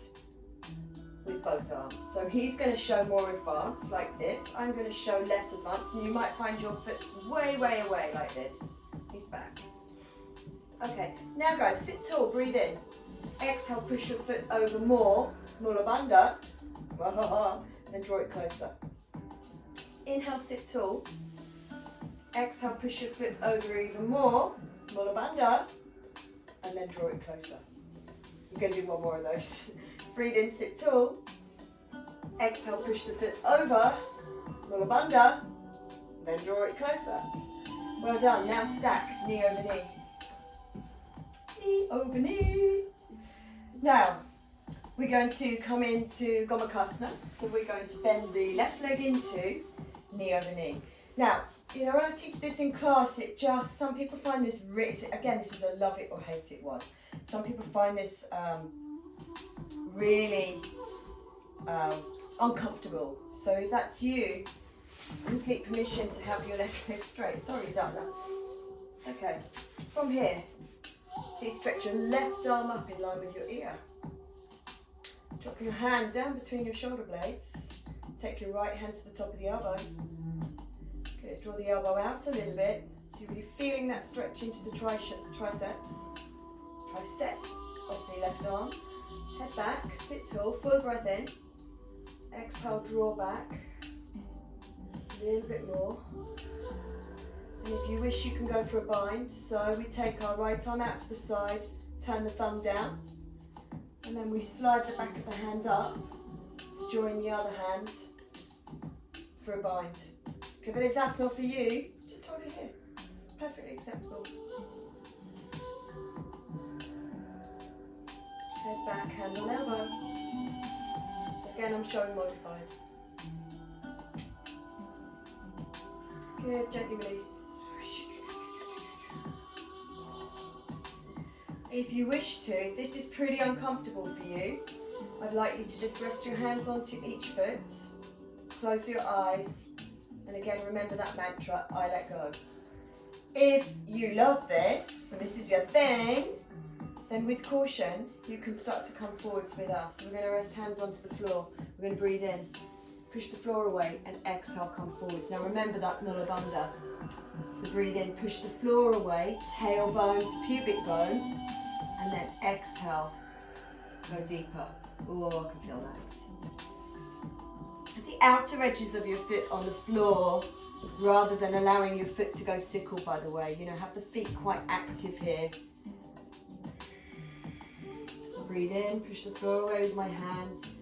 with both arms. So he's going to show more advanced like this. I'm going to show less advanced, and you might find your foot's way, way away like this. He's back. Okay, now guys, sit tall, breathe in. Exhale, push your foot over more, Mula Bandha, then draw it closer. Inhale, sit tall. Exhale, push your foot over even more, Mula Bandha, and then draw it closer. You're going to do one more of those. Breathe in, sit tall. Exhale, push the foot over, Mula Bandha, then draw it closer. Well done. Now stack, knee over knee. Knee over knee. Now, we're going to come into Gomukhasana. So we're going to bend the left leg into knee over knee. Now, you know, when I teach this in class, some people find this, again, this is a love it or hate it one. Some people find this really uncomfortable. So if that's you, complete permission to have your left leg straight. Sorry, Dana. Okay, from here, please stretch your left arm up in line with your ear. Drop your hand down between your shoulder blades. Take your right hand to the top of the elbow. Good, draw the elbow out a little bit. So you're really feeling that stretch into the tricep of the left arm. Head back, sit tall, full breath in. Exhale, draw back. A little bit more. And if you wish, you can go for a bind. So we take our right arm out to the side, turn the thumb down, and then we slide the back of the hand up to join the other hand for a bind. Okay, but if that's not for you, just hold it here. It's perfectly acceptable. Head back, hand on elbow. So again, I'm showing modified. Good, gently release. If you wish to, if this is pretty uncomfortable for you, I'd like you to just rest your hands onto each foot, close your eyes, and again remember that mantra, I let go. If you love this, and this is your thing, then with caution, you can start to come forwards with us. So we're going to rest hands onto the floor. We're going to breathe in, push the floor away, and exhale, come forwards. Now remember that Mula Bandha. So breathe in, push the floor away, tailbone to pubic bone, and then exhale, go deeper. Oh, I can feel that. Have the outer edges of your foot on the floor rather than allowing your foot to go sickle, by the way. You know, have the feet quite active here. So breathe in, push the floor away with my hands.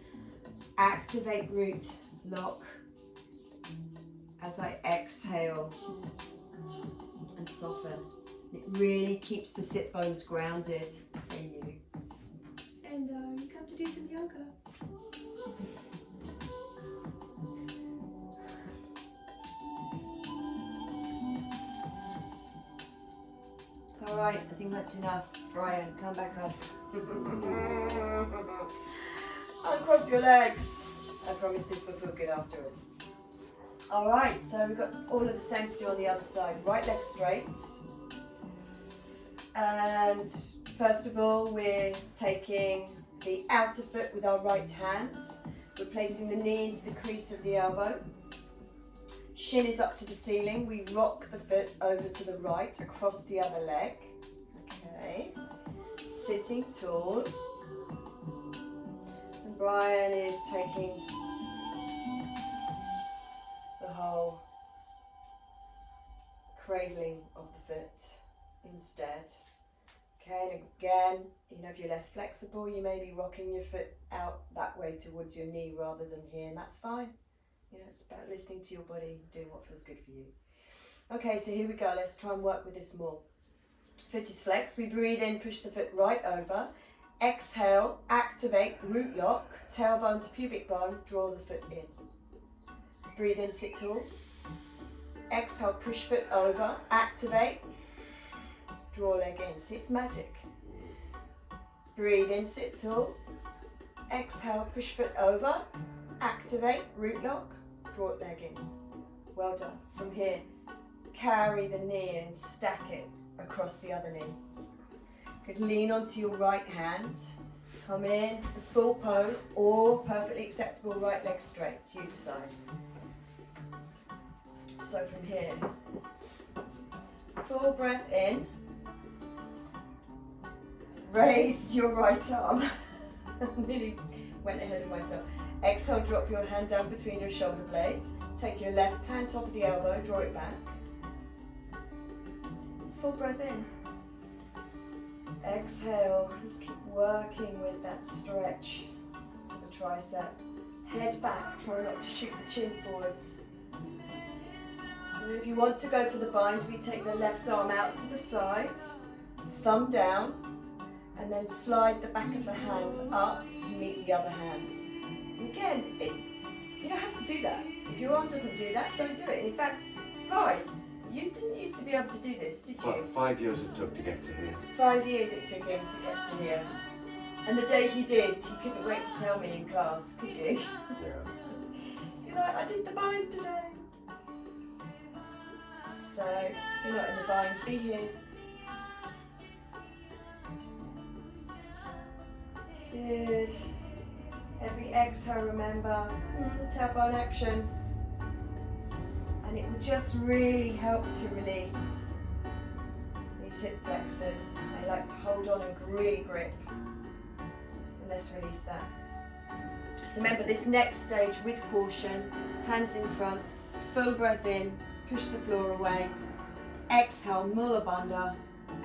Activate root lock as I exhale and soften. It really keeps the sit bones grounded. Hey you. Hello, you come to do some yoga. All right, I think that's enough. Brian, come back up. Uncross your legs. I promise this will feel good afterwards. All right, so we've got all of the same to do on the other side. Right leg straight. And first of all, we're taking the outer foot with our right hand. We're placing the knee into the crease of the elbow. Shin is up to the ceiling. We rock the foot over to the right across the other leg. Okay. Sitting tall. And Brian is taking the whole cradling of the foot instead. Okay, and again, you know, if you're less flexible, you may be rocking your foot out that way towards your knee rather than here, and that's fine. You know, it's about listening to your body, doing what feels good for you. Okay, so here we go. Let's try and work with this more. Foot is flexed. We breathe in, push the foot right over. Exhale, activate, root lock, tailbone to pubic bone, draw the foot in. Breathe in, sit tall. Exhale, push foot over, activate. Draw leg in. See, it's magic. Breathe in, sit tall. Exhale, push foot over, activate, root lock, draw leg in. Well done. From here, carry the knee and stack it across the other knee. Good, lean onto your right hand. Come into the full pose or perfectly acceptable right leg straight. You decide. So from here, full breath in. Raise your right arm. Nearly went ahead of myself. Exhale, drop your hand down between your shoulder blades. Take your left hand top of the elbow, draw it back. Full breath in. Exhale, just keep working with that stretch to the tricep. Head back, try not to shoot the chin forwards. And if you want to go for the bind, we take the left arm out to the side, thumb down, and then slide the back of the hand up to meet the other hand. And again, you don't have to do that. If your arm doesn't do that, don't do it. In fact, Brian, you didn't used to be able to do this, did you? 5 years it took to get to here. 5 years it took him to get to here. And the day he did, he couldn't wait to tell me in class, could you? Yeah. You're like, I did the bind today. So, if you're not in the bind, be here. Good. Every exhale, remember, tailbone action. And it will just really help to release these hip flexors. They like to hold on and really grip. And let's release that. So remember, this next stage with caution, hands in front, full breath in, push the floor away. Exhale, Mula Bandha,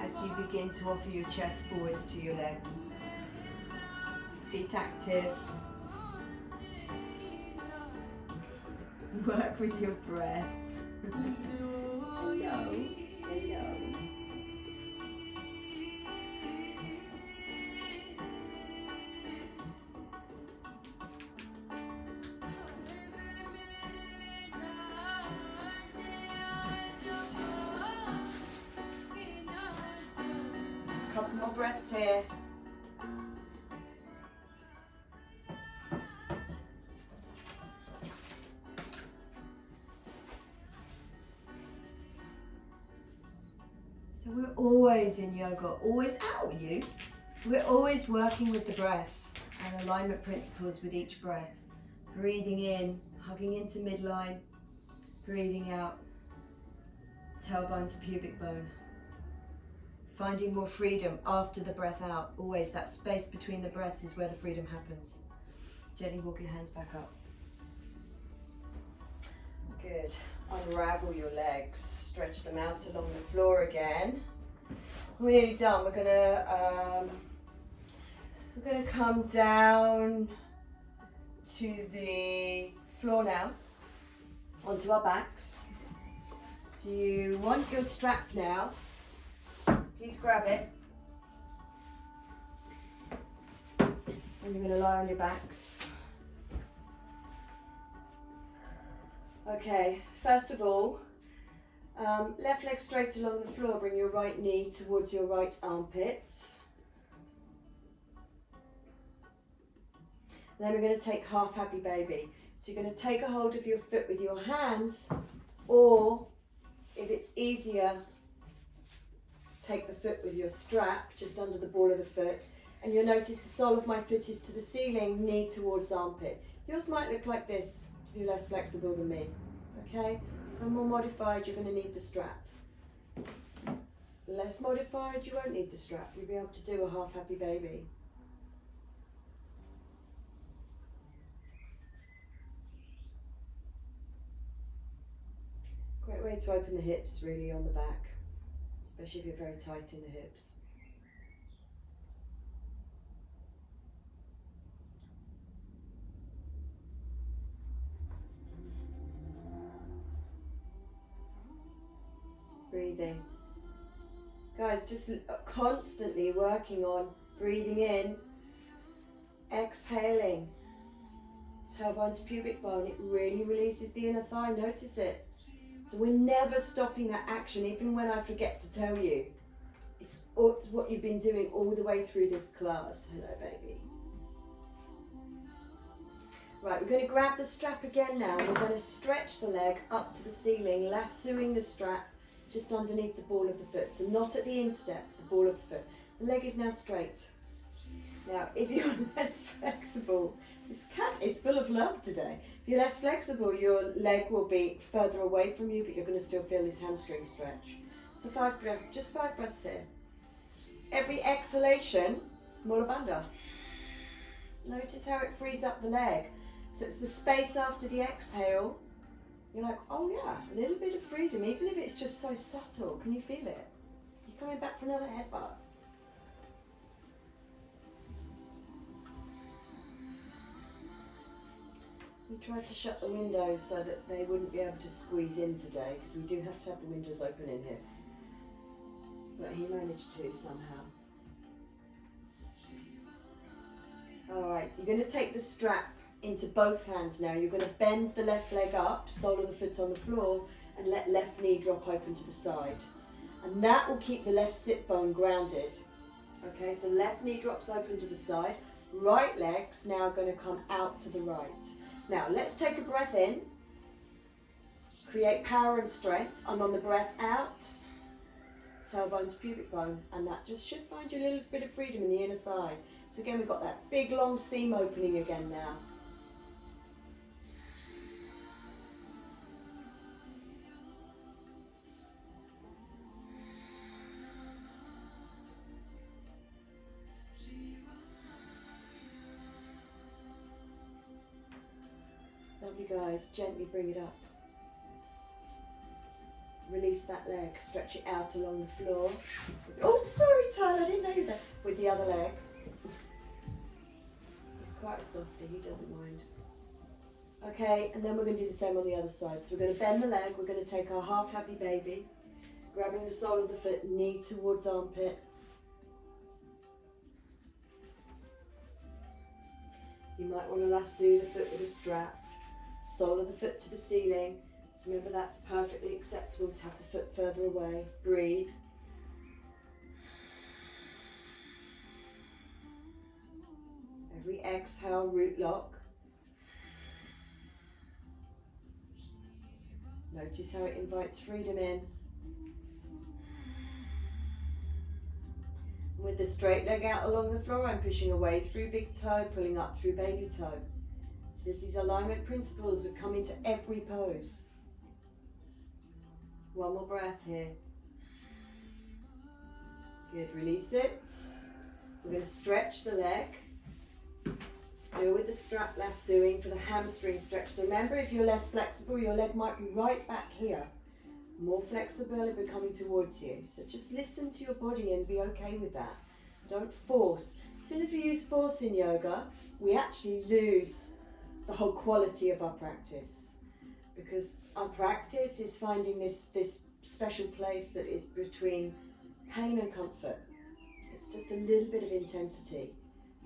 as you begin to offer your chest forwards to your legs. Feet active. Work with your breath. Hello, hello. Couple more breaths here. So we're always in yoga, always out with you. We're always working with the breath and alignment principles with each breath. Breathing in, hugging into midline, breathing out, tailbone to pubic bone. Finding more freedom after the breath out. Always that space between the breaths is where the freedom happens. Gently walk your hands back up. Good. Unravel your legs, stretch them out along the floor again. We're nearly done. We're gonna come down to the floor now, onto our backs. So you want your strap now. Please grab it. And you're gonna lie on your backs. Okay, first of all, left leg straight along the floor, bring your right knee towards your right armpit. And then we're going to take half happy baby. So you're going to take a hold of your foot with your hands, or if it's easier, take the foot with your strap just under the ball of the foot. And you'll notice the sole of my foot is to the ceiling, knee towards armpit. Yours might look like this. You're less flexible than me, okay? Some more modified, you're going to need the strap. Less modified, you won't need the strap. You'll be able to do a half happy baby. Great way to open the hips really on the back, especially if you're very tight in the hips. Breathing. Guys, just constantly working on breathing in, exhaling. Tailbone to pubic bone, it really releases the inner thigh, notice it. So we're never stopping that action, even when I forget to tell you. It's what you've been doing all the way through this class. Hello, baby. Right, we're going to grab the strap again now. We're going to stretch the leg up to the ceiling, lassoing the strap just underneath the ball of the foot. So not at the instep, the ball of the foot. The leg is now straight. Now, if you're less flexible, this cat is full of love today. If you're less flexible, your leg will be further away from you, but you're going to still feel this hamstring stretch. So just 5 breaths here. Every exhalation, mula bandha. Notice how it frees up the leg. So it's the space after the exhale. You're like, oh yeah, a little bit of freedom, even if it's just so subtle. Can you feel it? You're coming back for another headbutt. We tried to shut the windows so that they wouldn't be able to squeeze in today, because we do have to have the windows open in here. But he managed to somehow. Alright, you're going to take the strap into both hands now. You're going to bend the left leg up, sole of the foot on the floor, and let left knee drop open to the side. And that will keep the left sit bone grounded. Okay, so left knee drops open to the side. Right leg's now going to come out to the right. Now, let's take a breath in. Create power and strength. And on the breath out, tailbone to pubic bone. And that just should find you a little bit of freedom in the inner thigh. So again, we've got that big long seam opening again now. Lovely, guys. Gently bring it up. Release that leg. Stretch it out along the floor. Oh, sorry, Tyler. I didn't know that. With the other leg. He's quite a softie. He doesn't mind. Okay, and then we're going to do the same on the other side. So we're going to bend the leg. We're going to take our half happy baby. Grabbing the sole of the foot, knee towards armpit. You might want to lasso the foot with a strap. Sole of the foot to the ceiling. So remember, that's perfectly acceptable to have the foot further away. Breathe. Every exhale, root lock. Notice how it invites freedom in. With the straight leg out along the floor, I'm pushing away through big toe, pulling up through baby toe. So these alignment principles that come into every pose. One more breath here. Good, release it. We're going to stretch the leg. Still with the strap lassoing for the hamstring stretch. So remember, if you're less flexible, your leg might be right back here. More flexibility coming towards you. So just listen to your body and be okay with that. Don't force. As soon as we use force in yoga, we actually lose the whole quality of our practice. Because our practice is finding this special place that is between pain and comfort. It's just a little bit of intensity.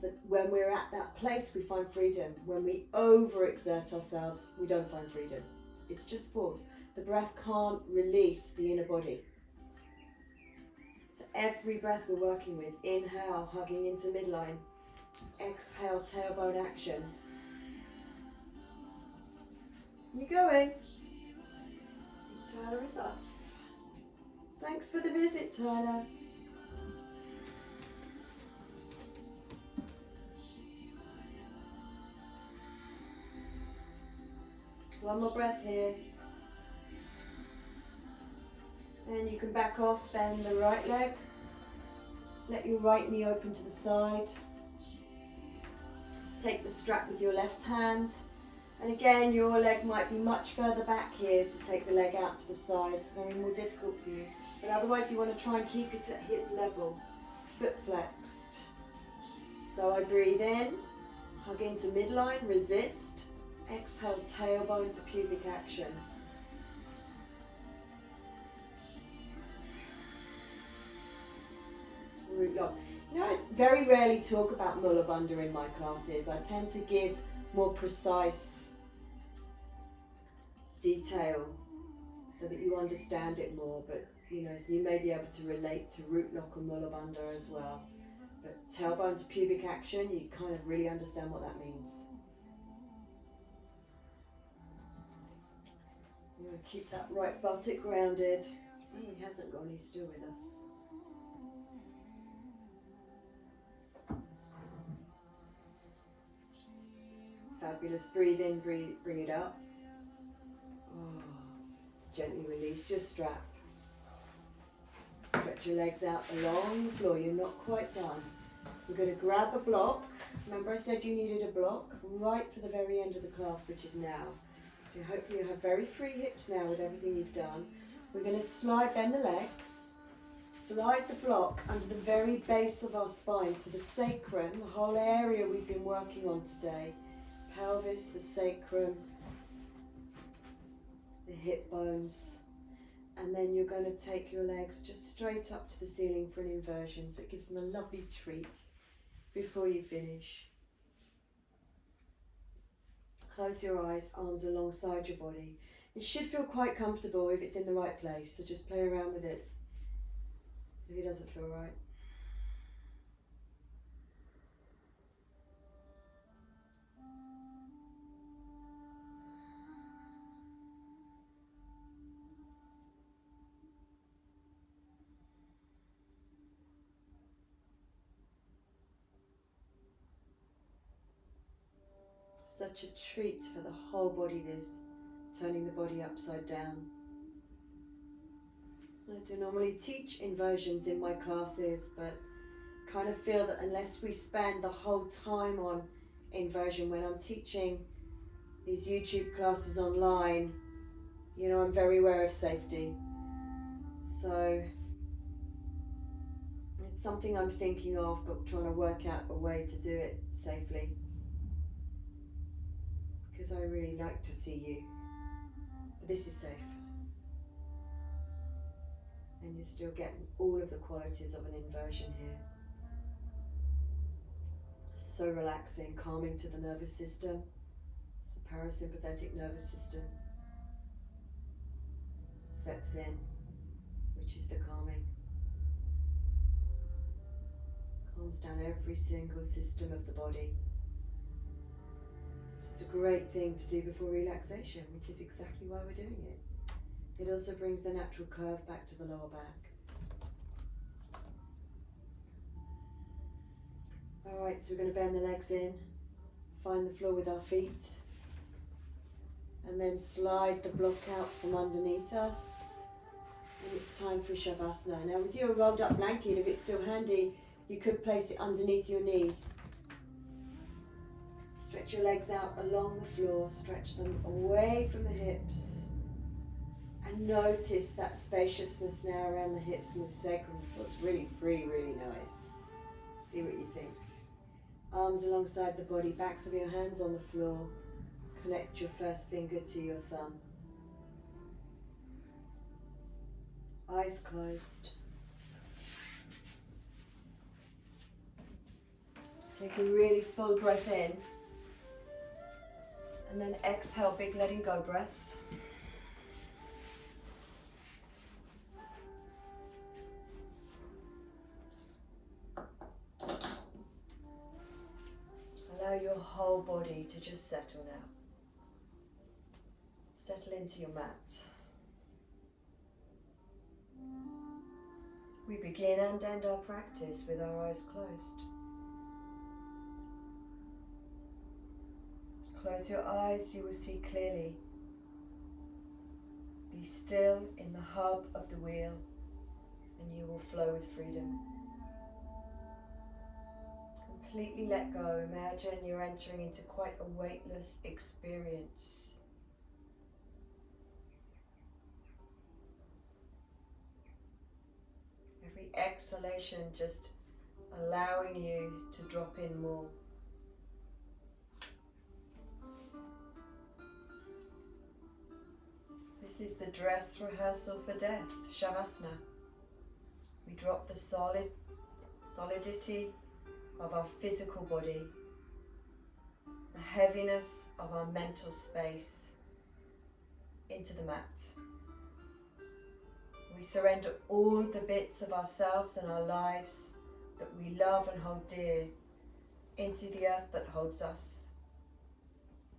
But when we're at that place, we find freedom. When we overexert ourselves, we don't find freedom. It's just force. The breath can't release the inner body. So every breath we're working with, inhale, hugging into midline. Exhale, tailbone action. You're going. Tyler is off. Thanks for the visit, Tyler. One more breath here. And you can back off, bend the right leg. Let your right knee open to the side. Take the strap with your left hand. And again, your leg might be much further back here to take the leg out to the side. It's very more difficult for you. But otherwise, you want to try and keep it at hip level. Foot flexed. So I breathe in, hug into midline, resist. Exhale, tailbone to pubic action. Root lock. You know, I very rarely talk about mula bandha in my classes. I tend to give more precise detail. so that you understand it more, but you may be able to relate to root lock and mulla bandha as well. But tailbone to pubic action, you kind of really understand what that means. You want to keep that right buttock grounded. Oh, he hasn't gone, he's still with us. Fabulous. Breathe in, bring it up. Oh, gently release your strap. Stretch your legs out along the floor. You're not quite done. We're going to grab a block. Remember I said you needed a block right for the very end of the class, which is now. So hopefully you have very free hips now with everything you've done. We're going to bend the legs, slide the block under the very base of our spine. So the sacrum, the whole area we've been working on today. Pelvis, the sacrum, the hip bones. And then you're going to take your legs just straight up to the ceiling for an inversion. So it gives them a lovely treat before you finish. Close your eyes, arms alongside your body. It should feel quite comfortable if it's in the right place. So just play around with it if it doesn't feel right. Such a treat for the whole body, this, turning the body upside down. I do normally teach inversions in my classes, but kind of feel that unless we spend the whole time on inversion when I'm teaching these YouTube classes online, I'm very aware of safety. So it's something I'm thinking of, but trying to work out a way to do it safely. Because I really like to see you. But this is safe. And you're still getting all of the qualities of an inversion here. So relaxing, calming to the nervous system. So parasympathetic nervous system sets in, which is the calming. Calms down every single system of the body. It's a great thing to do before relaxation, which is exactly why we're doing it. It also brings the natural curve back to the lower back. Alright, so we're going to bend the legs in, find the floor with our feet, and then slide the block out from underneath us. And it's time for Shavasana. Now with your rolled up blanket, if it's still handy, you could place it underneath your knees. Stretch your legs out along the floor, stretch them away from the hips, and notice that spaciousness now around the hips and the sacrum. It feels really free, really nice. See what you think. Arms alongside the body, backs of your hands on the floor. Connect your first finger to your thumb. Eyes closed. Take a really full breath in. And then exhale, big letting go breath. Allow your whole body to just settle now. Settle into your mat. We begin and end our practice with our eyes closed. Close your eyes, you will see clearly. Be still in the hub of the wheel and you will flow with freedom. Completely let go. Imagine you're entering into quite a weightless experience. Every exhalation just allowing you to drop in more. This is the dress rehearsal for death, Shavasana. We drop the solidity of our physical body, the heaviness of our mental space into the mat. We surrender all the bits of ourselves and our lives that we love and hold dear into the earth that holds us.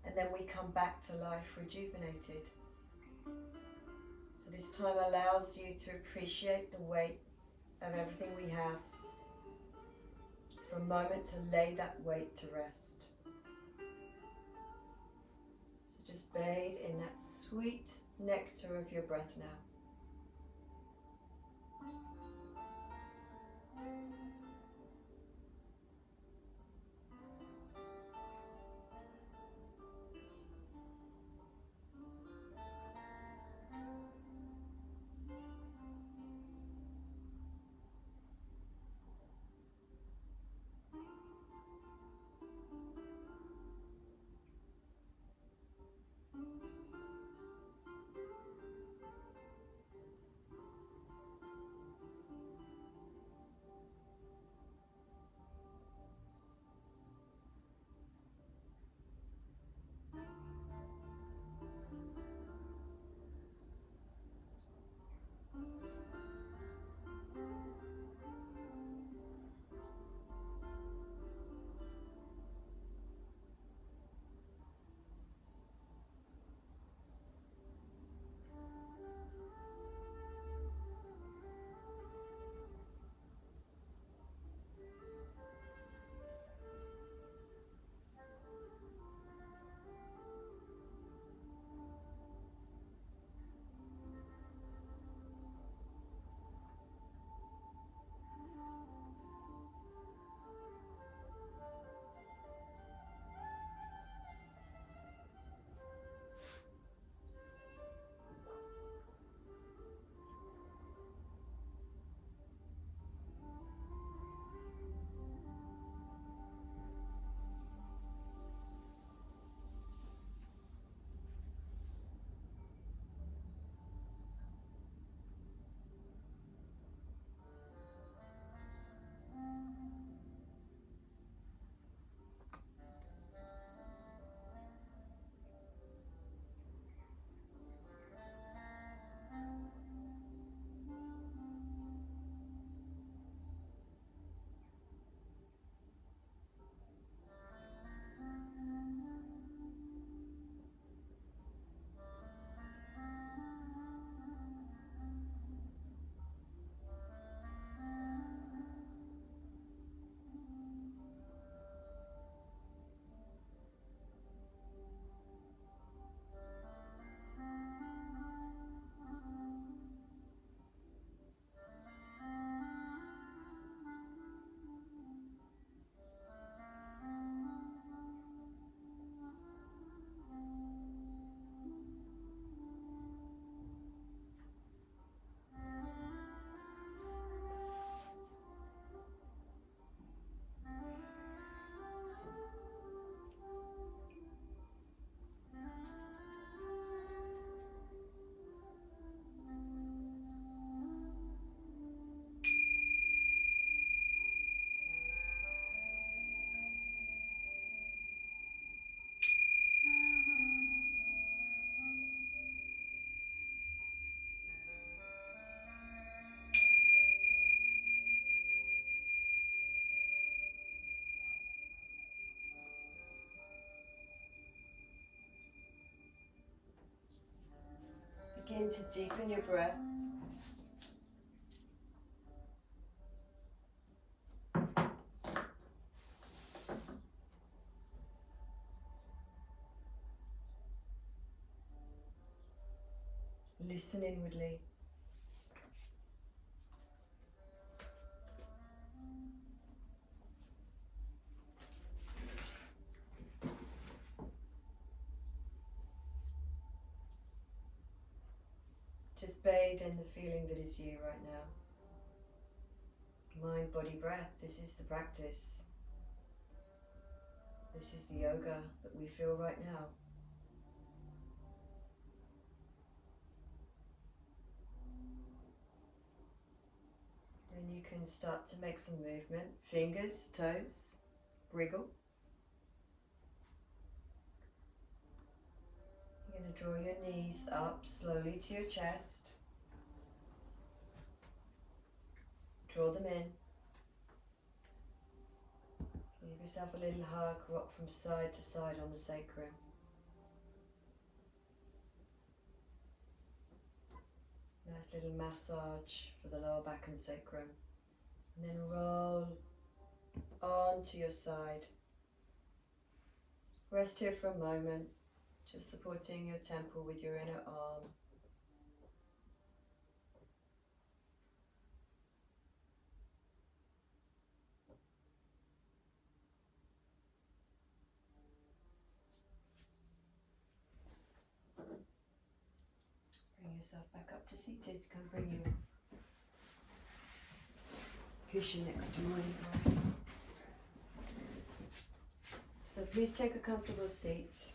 And then we come back to life rejuvenated. So this time allows you to appreciate the weight of everything we have, for a moment to lay that weight to rest. So just bathe in that sweet nectar of your breath now. Begin to deepen your breath. Listen inwardly. Just bathe in the feeling that is you right now. Mind, body, breath, this is the practice. This is the yoga that we feel right now. Then you can start to make some movement. Fingers, toes, wriggle. You're going to draw your knees up slowly to your chest. Draw them in. Give yourself a little hug, rock from side to side on the sacrum. Nice little massage for the lower back and sacrum. And then roll onto your side. Rest here for a moment, just supporting your temple with your inner arm. Bring yourself back up to seated. Come bring your cushion next to mine. So please take a comfortable seat.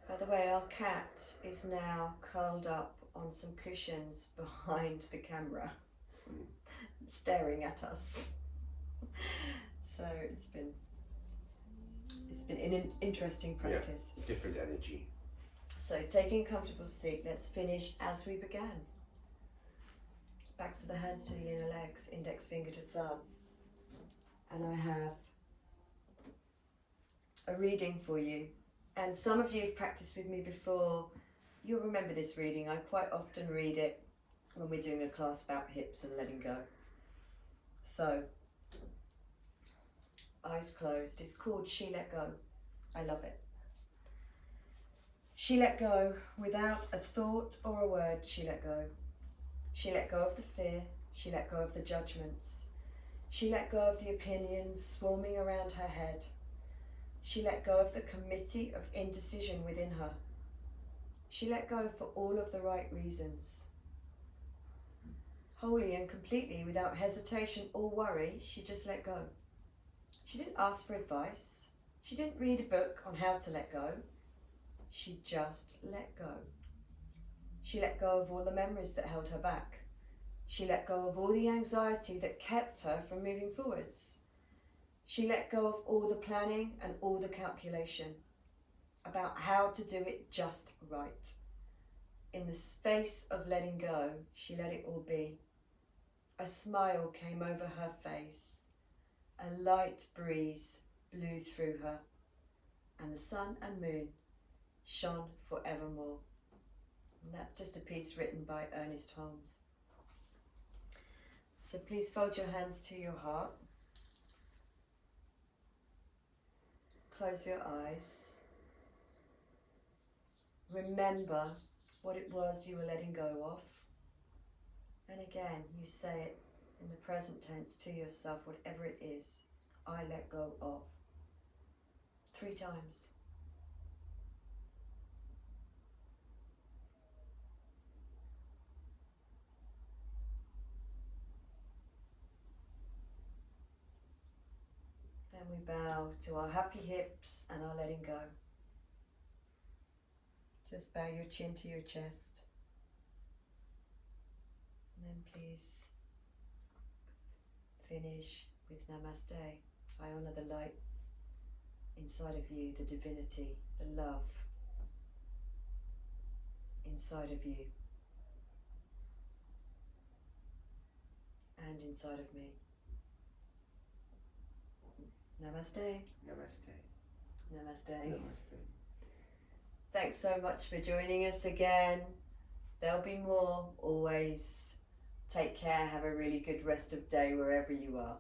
By the way, our cat is now curled up on some cushions behind the camera, staring at us. So it's been an interesting practice. Yeah, different energy. So taking a comfortable seat, let's finish as we began. Backs of the hands to the inner legs, index finger to thumb. And I have a reading for you. And some of you have practiced with me before. You'll remember this reading. I quite often read it when we're doing a class about hips and letting go. So, eyes closed. It's called She Let Go. I love it. She let go without a thought or a word. She let go. She let go of the fear. She let go of the judgments. She let go of the opinions swarming around her head. She let go of the committee of indecision within her. She let go for all of the right reasons. Wholly and completely, without hesitation or worry, she just let go. She didn't ask for advice. She didn't read a book on how to let go. She just let go. She let go of all the memories that held her back. She let go of all the anxiety that kept her from moving forwards. She let go of all the planning and all the calculation about how to do it just right. In the space of letting go, she let it all be. A smile came over her face. A light breeze blew through her, and the sun and moon shone forevermore. And that's just a piece written by Ernest Holmes. So please fold your hands to your heart. Close your eyes. Remember what it was you were letting go of. And again, you say it in the present tense to yourself, whatever it is, I let go of. 3 times. And we bow to our happy hips and our letting go. Just bow your chin to your chest. And then please finish with Namaste. I honour the light inside of you, the divinity, the love inside of you and inside of me. Namaste. Namaste. Namaste. Namaste. Thanks so much for joining us again. There'll be more, always. Take care, have a really good rest of day wherever you are.